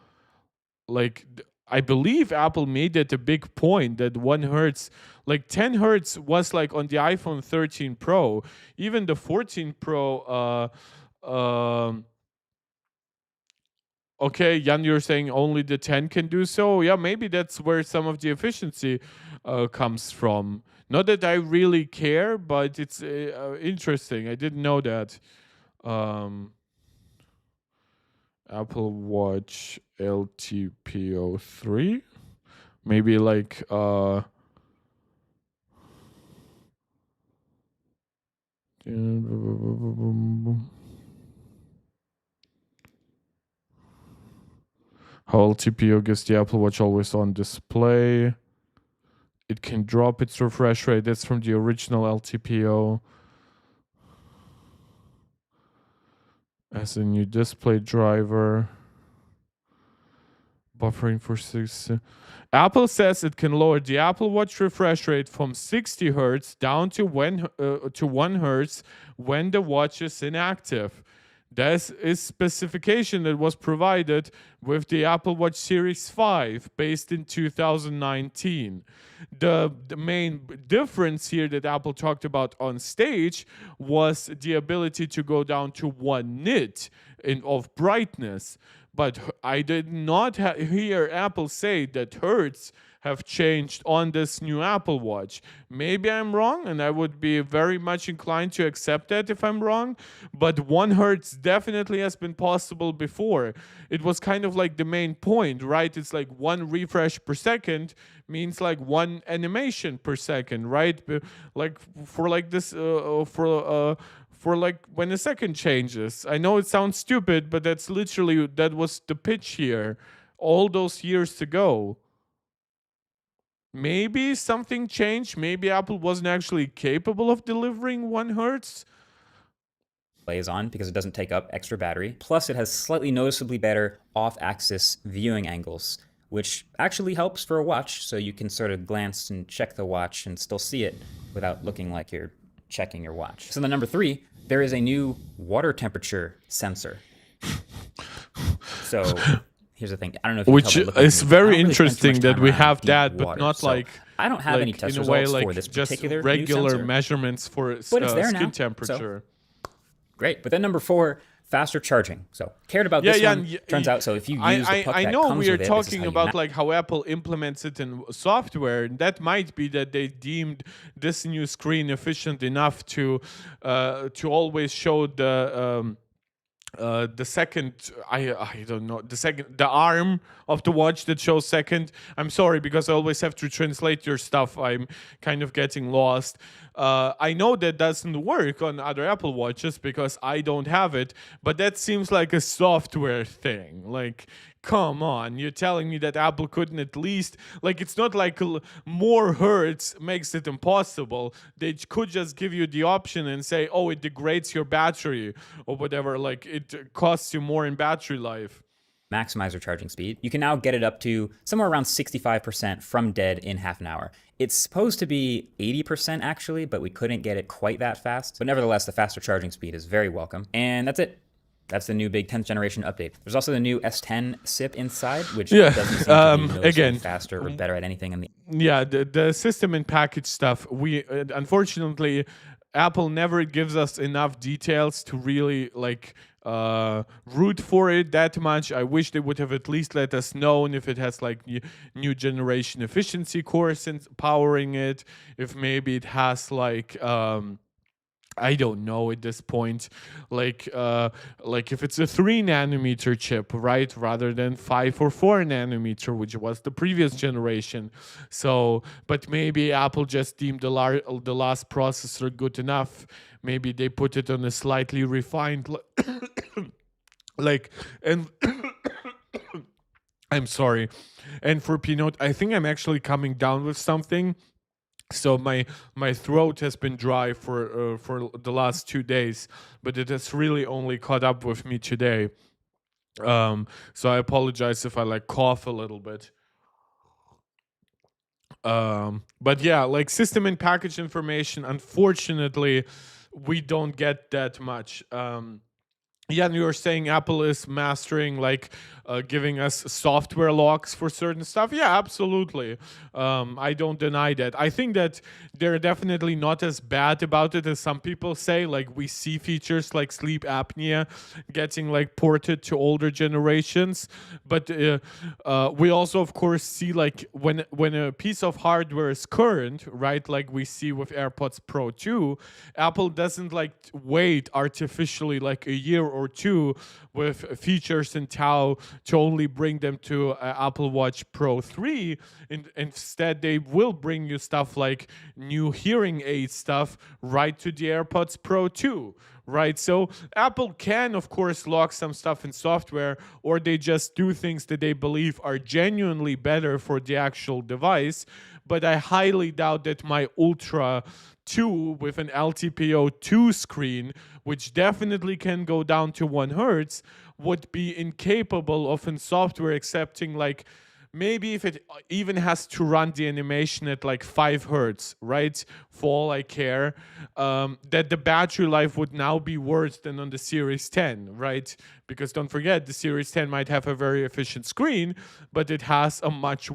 Like I believe Apple made it a big point that 1 hertz, like 10 hertz was like on the iPhone 13 Pro, even the 14 Pro. Okay, Jan, you're saying only the 10 can do so. Yeah, maybe that's where some of the efficiency comes from. Not that I really care, but it's interesting. I didn't know that. Apple Watch LTPO3. Maybe like how LTPO gives the Apple Watch always on display. It can drop its refresh rate. That's from the original LTPO. As a new display driver. Buffering for 6. Apple says it can lower the Apple Watch refresh rate from 60 Hz down to 1 Hz when the watch is inactive. That is specification that was provided with the Apple Watch Series 5 based in 2019. The main difference here that Apple talked about on stage was the ability to go down to 1 nit of brightness. But I did not hear Apple say that hertz have changed on this new Apple Watch. Maybe I'm wrong, and I would be very much inclined to accept that if I'm wrong, but 1 hertz definitely has been possible before. It was kind of like the main point, right? It's like 1 refresh per second means like 1 animation per second, right? Like for like this, for like when a second changes. I know it sounds stupid, but that was the pitch here all those years ago. Maybe something changed. Maybe Apple wasn't actually capable of delivering 1 hertz. Is on because it doesn't take up extra battery. Plus, it has slightly noticeably better off-axis viewing angles, which actually helps for a watch, so you can sort of glance and check the watch and still see it without looking like you're checking your watch. So the number 3, there is a new water temperature sensor. So here's the thing. I don't know if you which is very interesting that we have that, but not so like I don't have any test results for this particular just regular new sensor, measurements for but it's there skin now, temperature. So great. But then number 4, faster charging. So cared about Yeah, this yeah. one. Turns out, so if you use the puck I that know comes we are with it, this is how talking you about like how Apple implements it in software. That might be that they deemed this new screen efficient enough to always show the second, I don't know, the arm of the watch that shows second. I'm sorry, because I always have to translate your stuff. I'm kind of getting lost. I know that doesn't work on other Apple Watches because I don't have it, but that seems like a software thing. Like, come on, you're telling me that Apple couldn't at least, like, it's not like more hertz makes it impossible. They could just give you the option and say, oh, it degrades your battery or whatever. Like, it costs you more in battery life. maximizer charging speed. You can now get it up to somewhere around 65% from dead in half an hour. It's supposed to be 80% actually, but we couldn't get it quite that fast. But nevertheless, the faster charging speed is very welcome. And that's it. That's the new big 10th generation update. There's also the new S10 SIP inside, which doesn't seem to be noticeably again, faster or better at anything. Yeah, the system and package stuff. We unfortunately, Apple never gives us enough details to really like root for it that much. I wish they would have at least let us know if it has like new generation efficiency cores and powering it. If maybe it has like I don't know at this point, like if it's a 3 nanometer chip, right, rather than 5 or 4 nanometer, which was the previous generation. So, but maybe Apple just deemed the last processor good enough. Maybe they put it on a slightly refined, like, and I'm sorry. And for Peanut, I think I'm actually coming down with something. So my throat has been dry for the last 2 days, but it has really only caught up with me today. So I apologize if I like cough a little bit. But yeah, like system and package information, unfortunately, we don't get that much. Yeah, and you were saying Apple is mastering, like, giving us software locks for certain stuff. Yeah, absolutely. I don't deny that. I think that they're definitely not as bad about it as some people say. Like, we see features like sleep apnea getting like ported to older generations, but we also, of course, see like when a piece of hardware is current, right? Like we see with AirPods Pro 2, Apple doesn't like wait artificially like a year or two with features and Tau to only bring them to Apple Watch Pro 3. Instead, they will bring you stuff like new hearing aid stuff right to the AirPods Pro 2. Right, so Apple can, of course, lock some stuff in software, or they just do things that they believe are genuinely better for the actual device. But I highly doubt that my Ultra 2 with an LTPO2 screen, which definitely can go down to 1 hertz, would be incapable of in software accepting like maybe if it even has to run the animation at like 5 hertz, right? For all I care, that the battery life would now be worse than on the Series 10, right? Because don't forget, the Series 10 might have a very efficient screen, but it has a much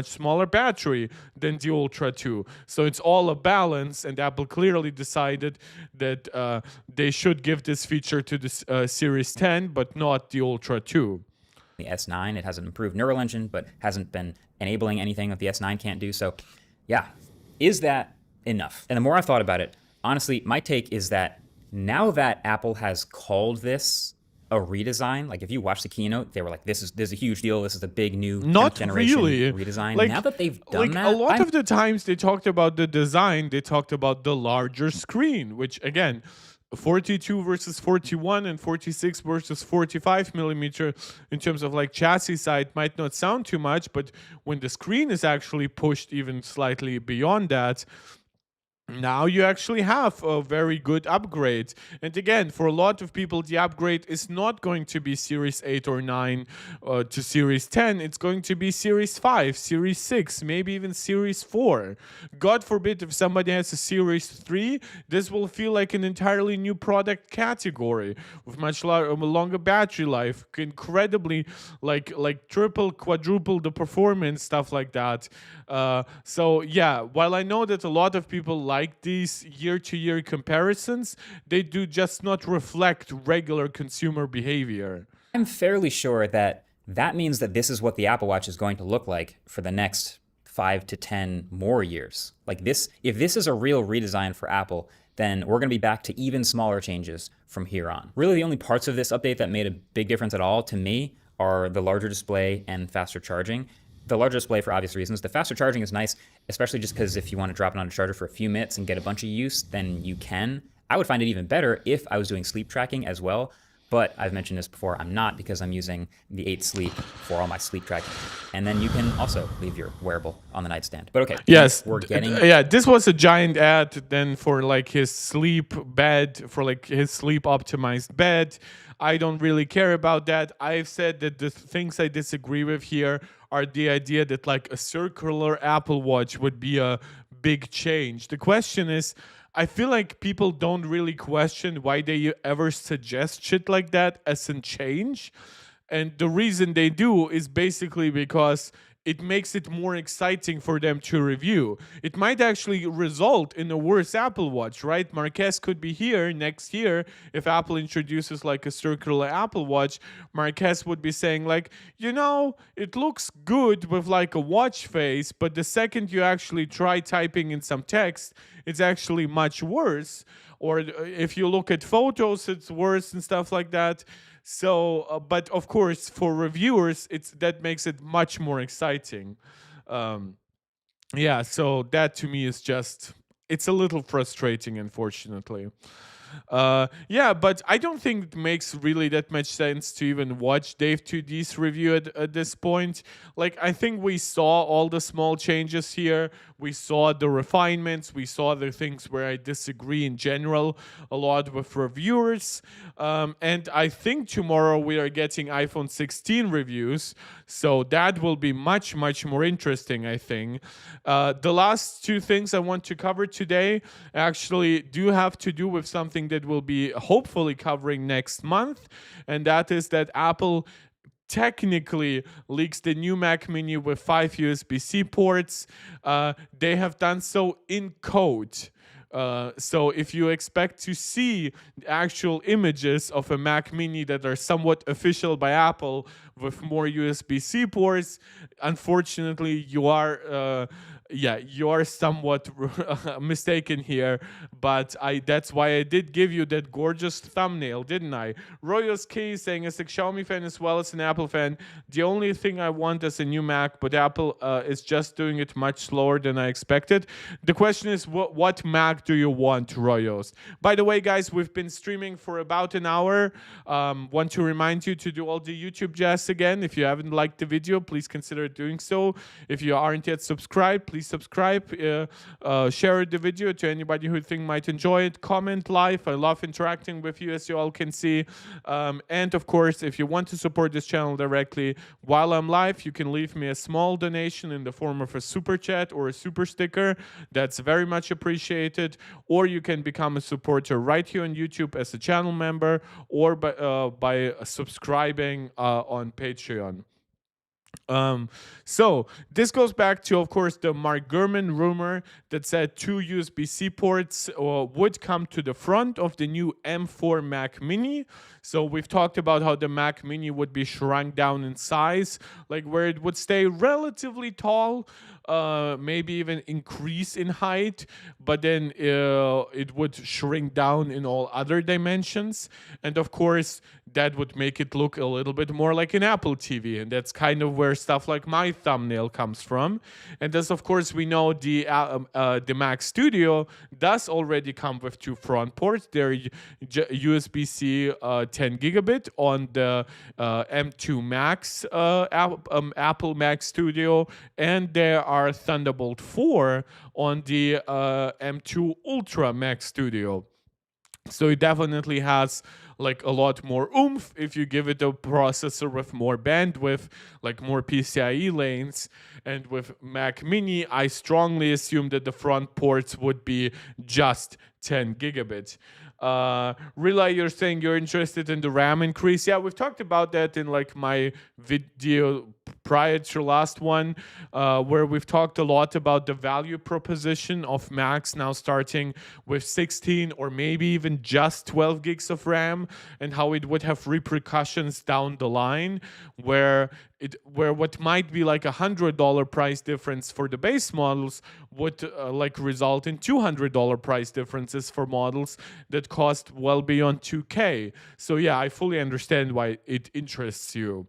smaller battery than the Ultra 2. So it's all a balance, and Apple clearly decided that they should give this feature to the Series 10, but not the Ultra 2. The S9, it has an improved neural engine, but hasn't been enabling anything that the S9 can't do. So yeah, is that enough? And the more I thought about it, honestly, my take is that now that Apple has called this a redesign, like if you watch the keynote, they were like, this is a huge deal. This is a big new 10th generation redesign. Like, now that they've done like that, a lot of the times they talked about the design, they talked about the larger screen, which again, 42 versus 41 and 46 versus 45 millimeter in terms of like chassis side might not sound too much, but when the screen is actually pushed even slightly beyond that, now you actually have a very good upgrade. And again, for a lot of people, the upgrade is not going to be Series 8 or 9 to Series 10. It's going to be Series 5, Series 6, maybe even Series 4. God forbid if somebody has a Series 3, this will feel like an entirely new product category with much longer battery life, incredibly like triple, quadruple the performance, stuff like that. So yeah, while I know that a lot of people like these year-to-year comparisons, they do just not reflect regular consumer behavior. I'm fairly sure that that means that this is what the Apple Watch is going to look like for the next 5 to 10 more years. Like this, if this is a real redesign for Apple, then we're going to be back to even smaller changes from here on. Really, the only parts of this update that made a big difference at all to me are the larger display and faster charging. The larger display for obvious reasons. The faster charging is nice, especially just because if you want to drop it on a charger for a few minutes and get a bunch of use, then you can. I would find it even better if I was doing sleep tracking as well. But I've mentioned this before, I'm not, because I'm using the 8 Sleep for all my sleep tracking. And then you can also leave your wearable on the nightstand. But okay, Yes, we're getting... yeah, this was a giant ad then for like his sleep bed, for like his sleep optimized bed. I don't really care about that. I've said that the things I disagree with here are the idea that like a circular Apple Watch would be a big change. The question is, I feel like people don't really question why they ever suggest shit like that as a change. And the reason they do is basically because it makes it more exciting for them to review. It might actually result in a worse Apple Watch, right? Marquez could be here next year if Apple introduces like a circular Apple Watch. Marquez would be saying like, it looks good with like a watch face, but the second you actually try typing in some text, it's actually much worse. Or if you look at photos, it's worse and stuff like that. So, but of course, for reviewers, that makes it much more exciting. Um, yeah, so that to me is it's a little frustrating, unfortunately. Yeah, but I don't think it makes really that much sense to even watch Dave 2D's review at this point. Like, I think we saw all the small changes here. We saw the refinements. We saw the things where I disagree in general a lot with reviewers. And I think tomorrow we are getting iPhone 16 reviews. So that will be much, much more interesting, I think. The last two things I want to cover today actually do have to do with something that we'll be hopefully covering next month. And that is that Apple technically leaks the new Mac Mini with 5 USB-C ports. They have done so in code. So if you expect to see actual images of a Mac Mini that are somewhat official by Apple with more USB-C ports, unfortunately you are somewhat mistaken here, but that's why I did give you that gorgeous thumbnail, didn't I? Royos Key saying, as a Xiaomi fan as well as an Apple fan, the only thing I want is a new Mac, but Apple is just doing it much slower than I expected. The question is, what Mac do you want, Royos? By the way, guys, we've been streaming for about an hour. Want to remind you to do all the YouTube jazz again. If you haven't liked the video, please consider doing so. If you aren't yet subscribed, please subscribe, share the video to anybody who you think might enjoy it, comment live. I love interacting with you, as you all can see. And of course, if you want to support this channel directly while I'm live, you can leave me a small donation in the form of a super chat or a super sticker. That's very much appreciated. Or you can become a supporter right here on YouTube as a channel member, or by subscribing on Patreon. So this goes back to, of course, the Mark Gurman rumor that said 2 USB-C ports would come to the front of the new M4 Mac Mini. So we've talked about how the Mac Mini would be shrunk down in size, like where it would stay relatively tall, maybe even increase in height, but then it would shrink down in all other dimensions. And of course, that would make it look a little bit more like an Apple TV. And that's kind of where stuff like my thumbnail comes from. And as of course we know, the Mac Studio does already come with 2 front ports. They're USB-C 10 gigabit on the M2 Max Apple Mac Studio, and there are Thunderbolt 4 on the M2 Ultra Mac Studio. So it definitely has like a lot more oomph if you give it a processor with more bandwidth, like more PCIe lanes. And with Mac Mini, I strongly assume that the front ports would be just 10 gigabit. Relay, you're saying you're interested in the RAM increase. Yeah, we've talked about that in like my video prior to last one, where we've talked a lot about the value proposition of Macs now starting with 16 or maybe even just 12 gigs of RAM, and how it would have repercussions down the line, where what might be like $100 price difference for the base models would like result in $200 price differences for models that cost well beyond 2K. So yeah, I fully understand why it interests you.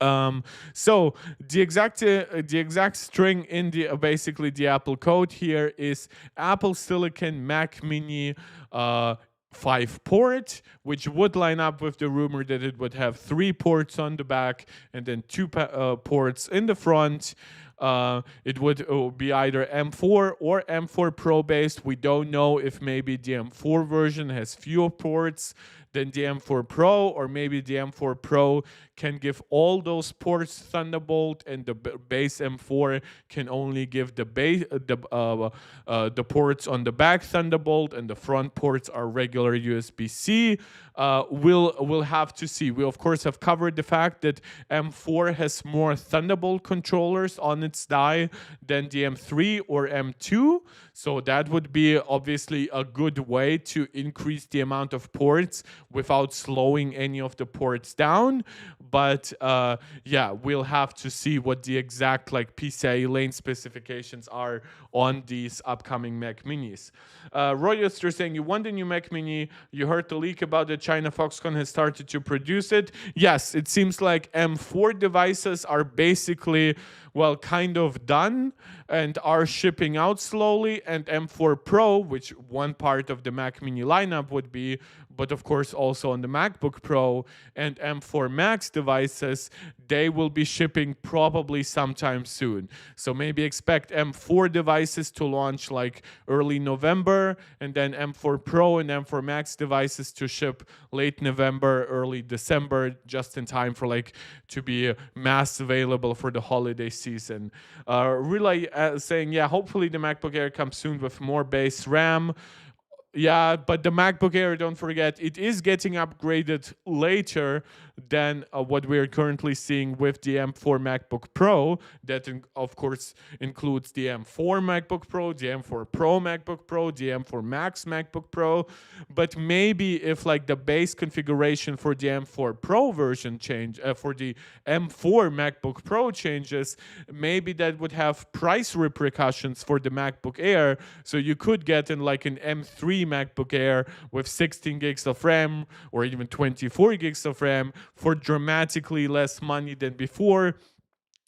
So the exact string in the basically the Apple code here is Apple Silicon Mac Mini 5 port, which would line up with the rumor that it would have 3 ports on the back and then 2 ports in the front. It would be either M4 or M4 Pro based. We don't know if maybe the M4 version has fewer ports than the M4 Pro, or maybe the M4 Pro can give all those ports Thunderbolt, and the base M4 can only give the ports on the back Thunderbolt, and the front ports are regular USB-C. We'll have to see. We of course have covered the fact that M4 has more Thunderbolt controllers on its die than the M3 or M2, so that would be obviously a good way to increase the amount of ports without slowing any of the ports down. But yeah, we'll have to see what the exact like PCIe lane specifications are on these upcoming Mac Minis. Royster saying, you want the new Mac Mini, you heard the leak about it, China Foxconn has started to produce it. Yes, it seems like M4 devices are basically, well, kind of done and are shipping out slowly, and M4 Pro, which one part of the Mac Mini lineup would be, but of course also on the MacBook Pro and M4 Max devices, they will be shipping probably sometime soon. So maybe expect M4 devices to launch like early November, and then M4 Pro and M4 Max devices to ship late November, early December, just in time for like to be mass available for the holiday season. Relay saying, yeah, hopefully the MacBook Air comes soon with more base RAM. Yeah, but the MacBook Air, don't forget, it is getting upgraded later than what we're currently seeing with the M4 MacBook Pro. That, of course, includes the M4 MacBook Pro, the M4 Pro MacBook Pro, the M4 Max MacBook Pro. But maybe if like the base configuration for the M4 Pro version change, for the M4 MacBook Pro changes, maybe that would have price repercussions for the MacBook Air. So you could get in like an M3 MacBook Air with 16 gigs of RAM or even 24 gigs of RAM for dramatically less money than before.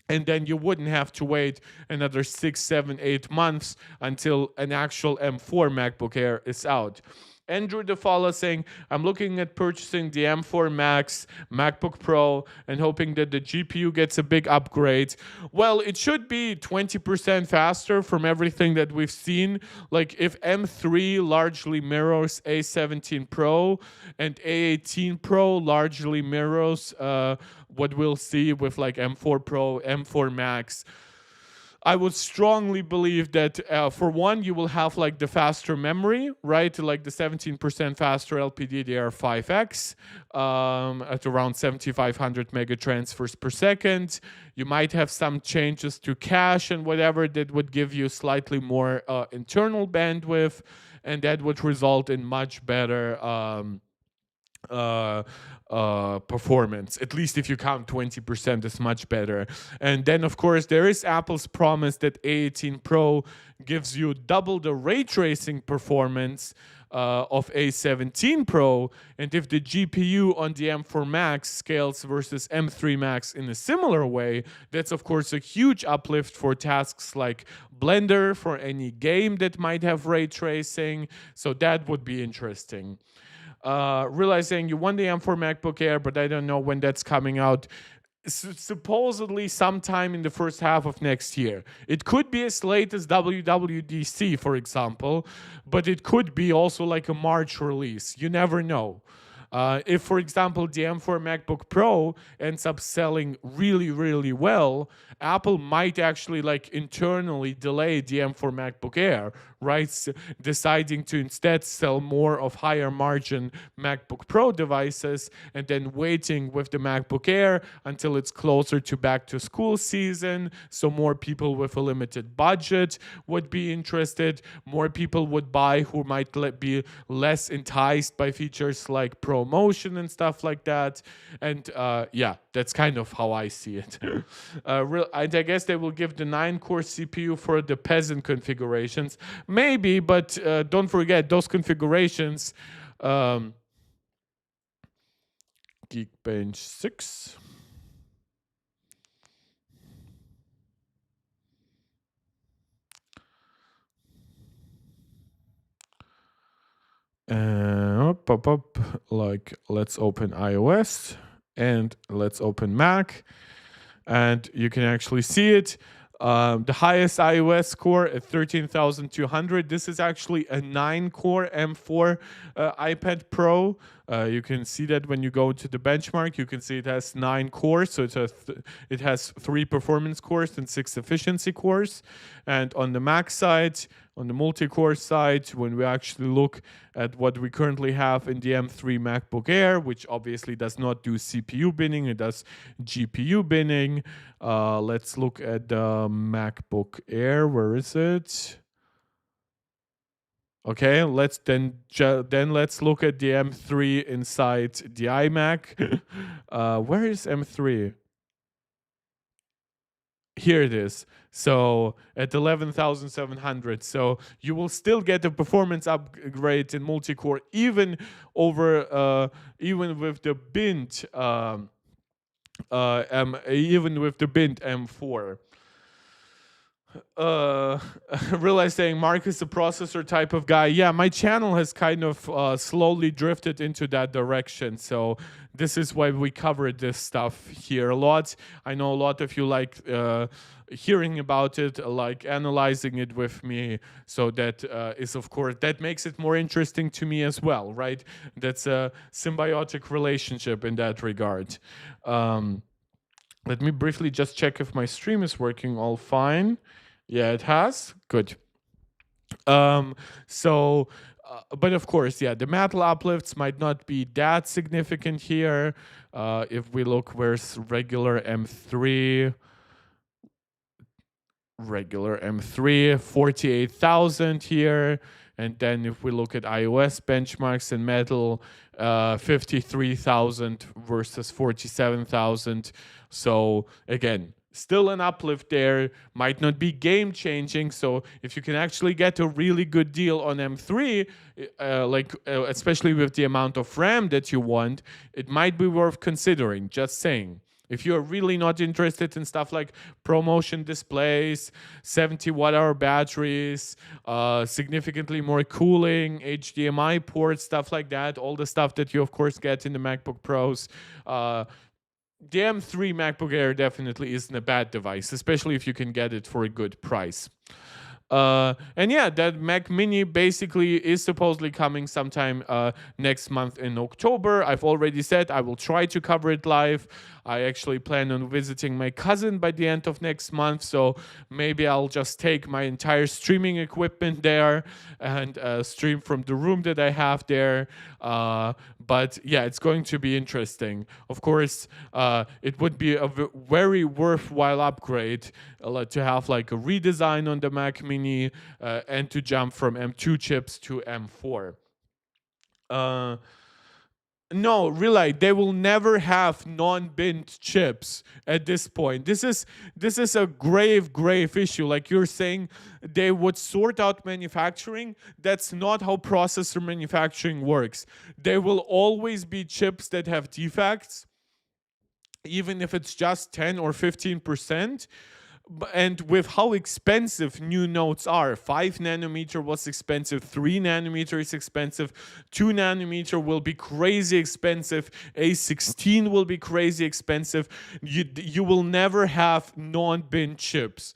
And then you wouldn't have to wait another 6, 7, 8 months until an actual M4 MacBook Air is out. Andrew DeFalla saying, I'm looking at purchasing the M4 Max MacBook Pro and hoping that the GPU gets a big upgrade. Well, it should be 20% faster from everything that we've seen. Like if M3 largely mirrors A17 Pro and A18 Pro largely mirrors what we'll see with like M4 Pro, M4 Max, I would strongly believe that for one, you will have like the faster memory, right? Like the 17% faster LPDDR5X at around 7,500 mega transfers per second. You might have some changes to cache and whatever that would give you slightly more internal bandwidth, and that would result in much better performance. At least if you count 20% is much better. And then of course there is Apple's promise that A18 Pro gives you double the ray tracing performance of A17 Pro, and if the GPU on the M4 Max scales versus M3 Max in a similar way, that's of course a huge uplift for tasks like Blender, for any game that might have ray tracing, so that would be interesting. Realizing you want the M4 MacBook Air, but I don't know when that's coming out. Supposedly sometime in the first half of next year. It could be as late as WWDC, for example, but it could be also like a March release. You never know. If, for example, the M4 MacBook Pro ends up selling really, really well, Apple might actually like internally delay the M4 MacBook Air, right? Deciding to instead sell more of higher margin MacBook Pro devices and then waiting with the MacBook Air until it's closer to back to school season. So more people with a limited budget would be interested. More people would buy who might be less enticed by features like ProMotion and stuff like that. And yeah, that's kind of how I see it. I guess they will give the 9-core CPU for the peasant configurations. Maybe, but don't forget those configurations. Geekbench 6. Pop up, like, let's open iOS and let's open Mac, and you can actually see it. The highest iOS score at 13,200. This is actually a 9-core M4 iPad Pro. You can see that when you go to the benchmark. You can see it has 9 cores, so it has 3 performance cores and 6 efficiency cores. And on the Mac side, on the multi-core side, when we actually look at what we currently have in the M3 MacBook Air, which obviously does not do CPU binning, it does GPU binning. Let's look at the MacBook Air. Where is it? Okay, let's let's look at the M3 inside the iMac. Where is M3? Here it is. So at 11,700. So you will still get a performance upgrade in multi-core, even with the binned even with the binned M4. Realize saying Mark is a processor type of guy. Yeah, my channel has kind of slowly drifted into that direction. So this is why we cover this stuff here a lot. I know a lot of you like hearing about it, like analyzing it with me. So that is, of course, that makes it more interesting to me as well, right? That's a symbiotic relationship in that regard. Let me briefly just check if my stream is working all fine. Yeah, it has. Good. So, but of course, yeah, the metal uplifts might not be that significant here. If we look, where's regular M3? Regular M3, 48,000 here. And then if we look at iOS benchmarks in metal, 53,000 versus 47,000. So again, still an uplift there, might not be game changing. So if you can actually get a really good deal on M3, especially with the amount of RAM that you want, it might be worth considering, just saying. If you're really not interested in stuff like ProMotion displays, 70 watt-hour batteries, significantly more cooling, HDMI ports, stuff like that, all the stuff that you, of course, get in the MacBook Pros, the M3 MacBook Air definitely isn't a bad device, especially if you can get it for a good price. And yeah, that Mac Mini basically is supposedly coming sometime next month in October. I've already said I will try to cover it live. I actually plan on visiting my cousin by the end of next month, so maybe I'll just take my entire streaming equipment there and stream from the room that I have there. But yeah, it's going to be interesting. Of course, it would be a very worthwhile upgrade to have like a redesign on the Mac Mini and to jump from M2 chips to M4. No, really, they will never have non-binned chips at this point. This is a grave issue. Like you're saying, they would sort out manufacturing. That's not how processor manufacturing works. There will always be chips that have defects, even if it's just 10 or 15%. And with how expensive new nodes are, 5 nanometer was expensive, 3 nanometer is expensive, 2 nanometer will be crazy expensive, A16 will be crazy expensive. You will never have non-bin chips.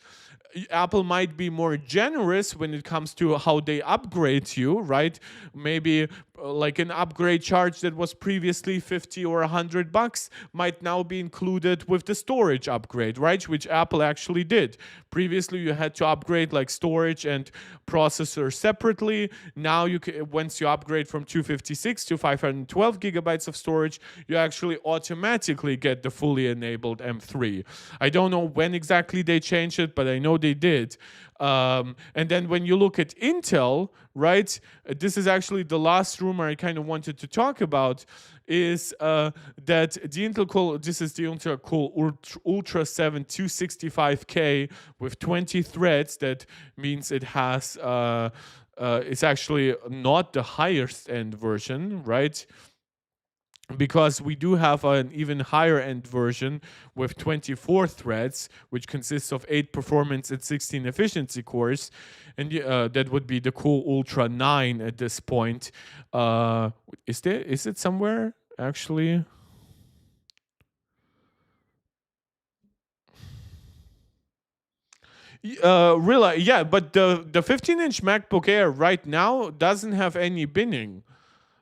Apple might be more generous when it comes to how they upgrade you, right? Maybe like an upgrade charge that was previously 50 or $100 might now be included with the storage upgrade, right? Which Apple actually did. Previously, you had to upgrade like storage and processor separately. Now you can, once you upgrade from 256 to 512 gigabytes of storage, you actually automatically get the fully enabled M3. I don't know when exactly they changed it, but I know they did. And then when you look at Intel, right, this is actually the last rumor I kind of wanted to talk about, is that the Intel Core, this is the Intel Core Ultra 7 265K with 20 threads. That means it has, it's actually not the highest end version, right? Because we do have an even higher end version with 24 threads, which consists of 8 performance and 16 efficiency cores, and that would be the Core Ultra 9 at this point. Is it somewhere actually? Really, yeah, but the 15-inch MacBook Air right now doesn't have any binning,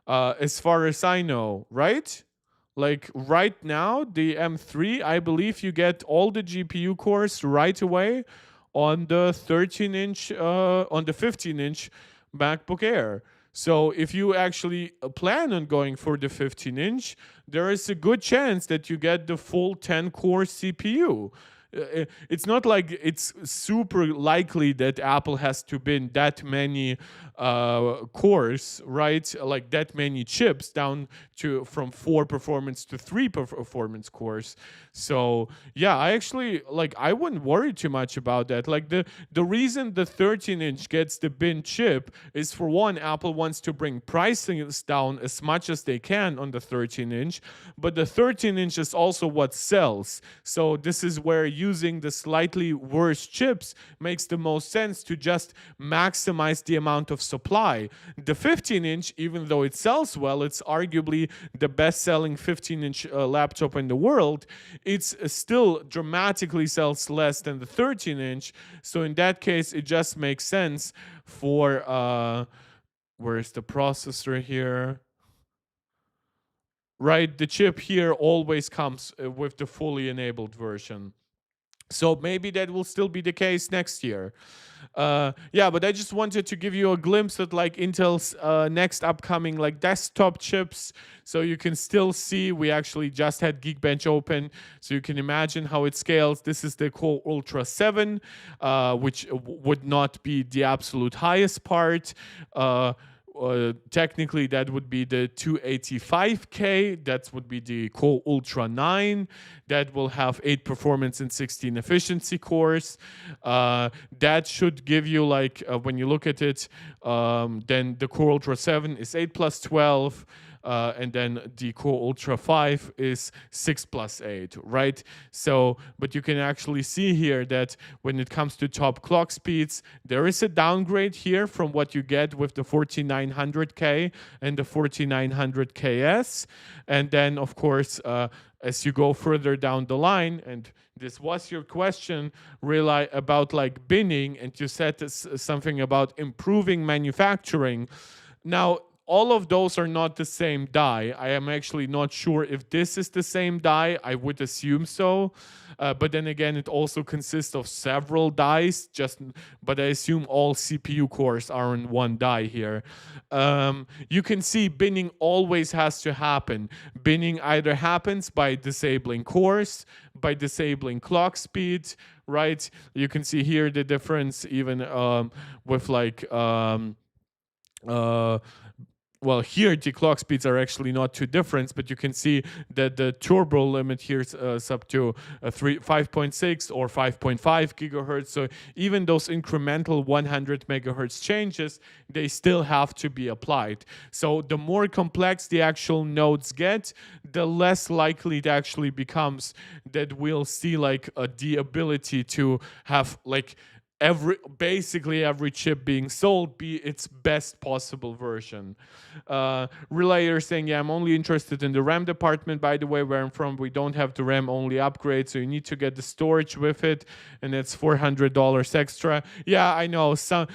as far as I know, right? Like right now, the M3, I believe you get all the GPU cores right away on the 13-inch, on the 15-inch MacBook Air. So if you actually plan on going for the 15-inch, there is a good chance that you get the full 10-core CPU. It's not like it's super likely that Apple has to bin that many cores, right? Like that many chips down to from 4 performance to 3 performance cores. So yeah, I actually like I wouldn't worry too much about that. Like the reason the 13-inch gets the bin chip is, for one, Apple wants to bring pricing down as much as they can on the 13-inch, but the 13-inch is also what sells. So this is where using the slightly worse chips makes the most sense, to just maximize the amount of supply. The 15-inch, even though it sells well, it's arguably the best-selling 15-inch laptop in the world, it's still dramatically sells less than the 13-inch. So in that case, it just makes sense for where's the processor here? Right, the chip here always comes with the fully enabled version. So maybe that will still be the case next year. Yeah, but I just wanted to give you a glimpse at like Intel's next upcoming like desktop chips, so you can still see. We actually just had Geekbench open, so you can imagine how it scales. This is the Core Ultra 7, which would not be the absolute highest part. Technically that would be the 285K. That would be the Core Ultra 9. That will have 8 performance and 16 efficiency cores. That should give you like, when you look at it, then the Core Ultra 7 is 8 plus 12. And then the Core Ultra 5 is 6 plus 8, right? So, but you can actually see here that when it comes to top clock speeds, there is a downgrade here from what you get with the 4900K and the 4900KS. And then, of course, as you go further down the line, and this was your question, really, about like binning, and you said something about improving manufacturing. Now, all of those are not the same die. I am actually not sure if this is the same die. I would assume so. But then again, it also consists of several dies, but I assume all CPU cores are in one die here. You can see binning always has to happen. Binning either happens by disabling cores, by disabling clock speed, right? You can see here the difference even with like... well, here the clock speeds are actually not too different, but you can see that the turbo limit here is up to 5.6 or 5.5 gigahertz. So even those incremental 100 megahertz changes, they still have to be applied. So the more complex the actual nodes get, the less likely it actually becomes that we'll see like the ability to have like basically every chip being sold be its best possible version. Relayer saying, yeah, I'm only interested in the RAM department. By the way, where I'm from, we don't have the RAM only upgrade, so you need to get the storage with it, and it's $400 extra. Yeah, I know. Some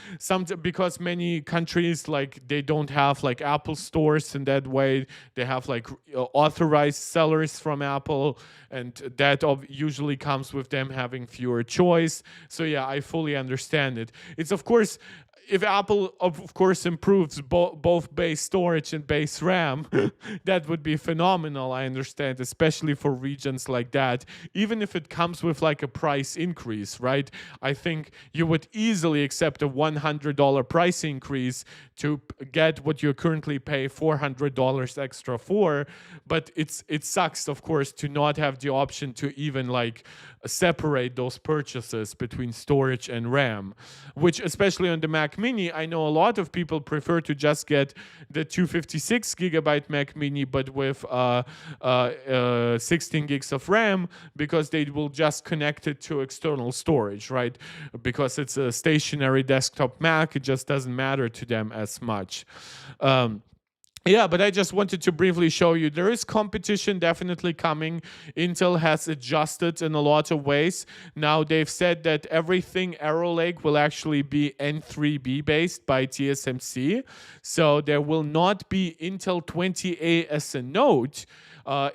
because many countries like they don't have like Apple stores in that way. They have like authorized sellers from Apple, and that usually comes with them having fewer choice. So yeah, I fully understand it. It's of course, if Apple of course improves both base storage and base RAM, that would be phenomenal. I understand, especially for regions like that. Even if it comes with like a price increase, right? I think you would easily accept a $100 price increase to get what you currently pay $400 extra for. But it sucks, of course, to not have the option to even like separate those purchases between storage and RAM, which especially on the Mac Mini, I know a lot of people prefer to just get the 256 gigabyte Mac Mini, but with 16 gigs of RAM, because they will just connect it to external storage, right? Because it's a stationary desktop Mac, it just doesn't matter to them as much. Yeah, but I just wanted to briefly show you there is competition definitely coming. Intel has adjusted in a lot of ways. Now they've said that everything Arrow Lake will actually be N3B based by TSMC. So there will not be Intel 20A as a node.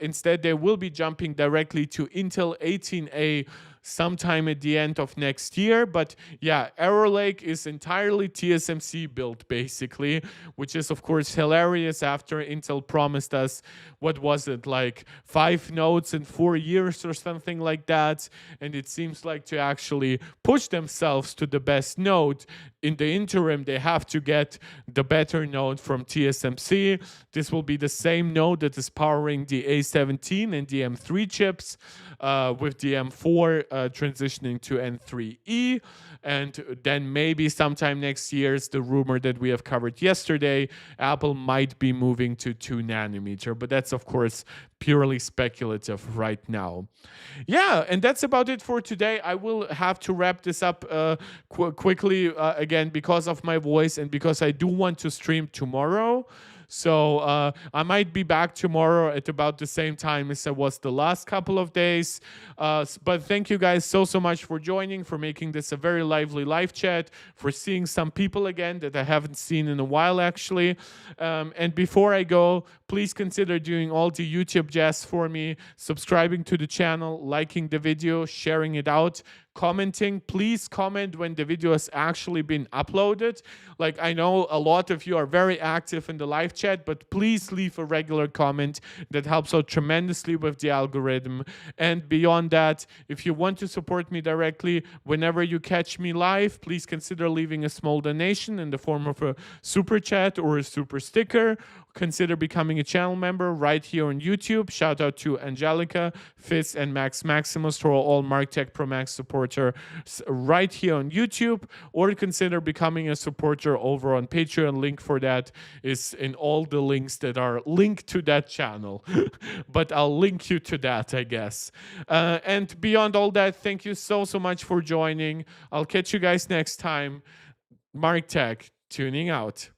Instead, they will be jumping directly to Intel 18A sometime at the end of next year. But yeah, Arrow Lake is entirely TSMC built, basically, which is, of course, hilarious after Intel promised us, what was it, like 5 nodes in 4 years or something like that. And it seems like to actually push themselves to the best node. In the interim, they have to get the better node from TSMC. This will be the same node that is powering the A17 and the M3 chips, with the M4 transitioning to N3E. And then maybe sometime next year, is the rumor that we have covered yesterday, Apple might be moving to 2 nanometer. But that's, of course, purely speculative right now. Yeah, and that's about it for today. I will have to wrap this up quickly again because of my voice and because I do want to stream tomorrow. So I might be back tomorrow at about the same time as I was the last couple of days. But thank you guys so much for joining, for making this a very lively live chat, for seeing some people again that I haven't seen in a while, actually. And before I go, please consider doing all the YouTube jazz for me, subscribing to the channel, liking the video, sharing it out, commenting. Please comment when the video has actually been uploaded. Like, I know a lot of you are very active in the live chat, but please leave a regular comment. That helps out tremendously with the algorithm. And beyond that, if you want to support me directly whenever you catch me live, please consider leaving a small donation in the form of a super chat or a super sticker. Consider becoming a channel member right here on YouTube. Shout out to Angelica, Fizz, and Max Maximus, who are all MarkTech Pro Max supporters right here on YouTube. Or consider becoming a supporter over on Patreon. Link for that is in all the links that are linked to that channel. But I'll link you to that, I guess. And beyond all that, thank you so much for joining. I'll catch you guys next time. MarkTech, tuning out.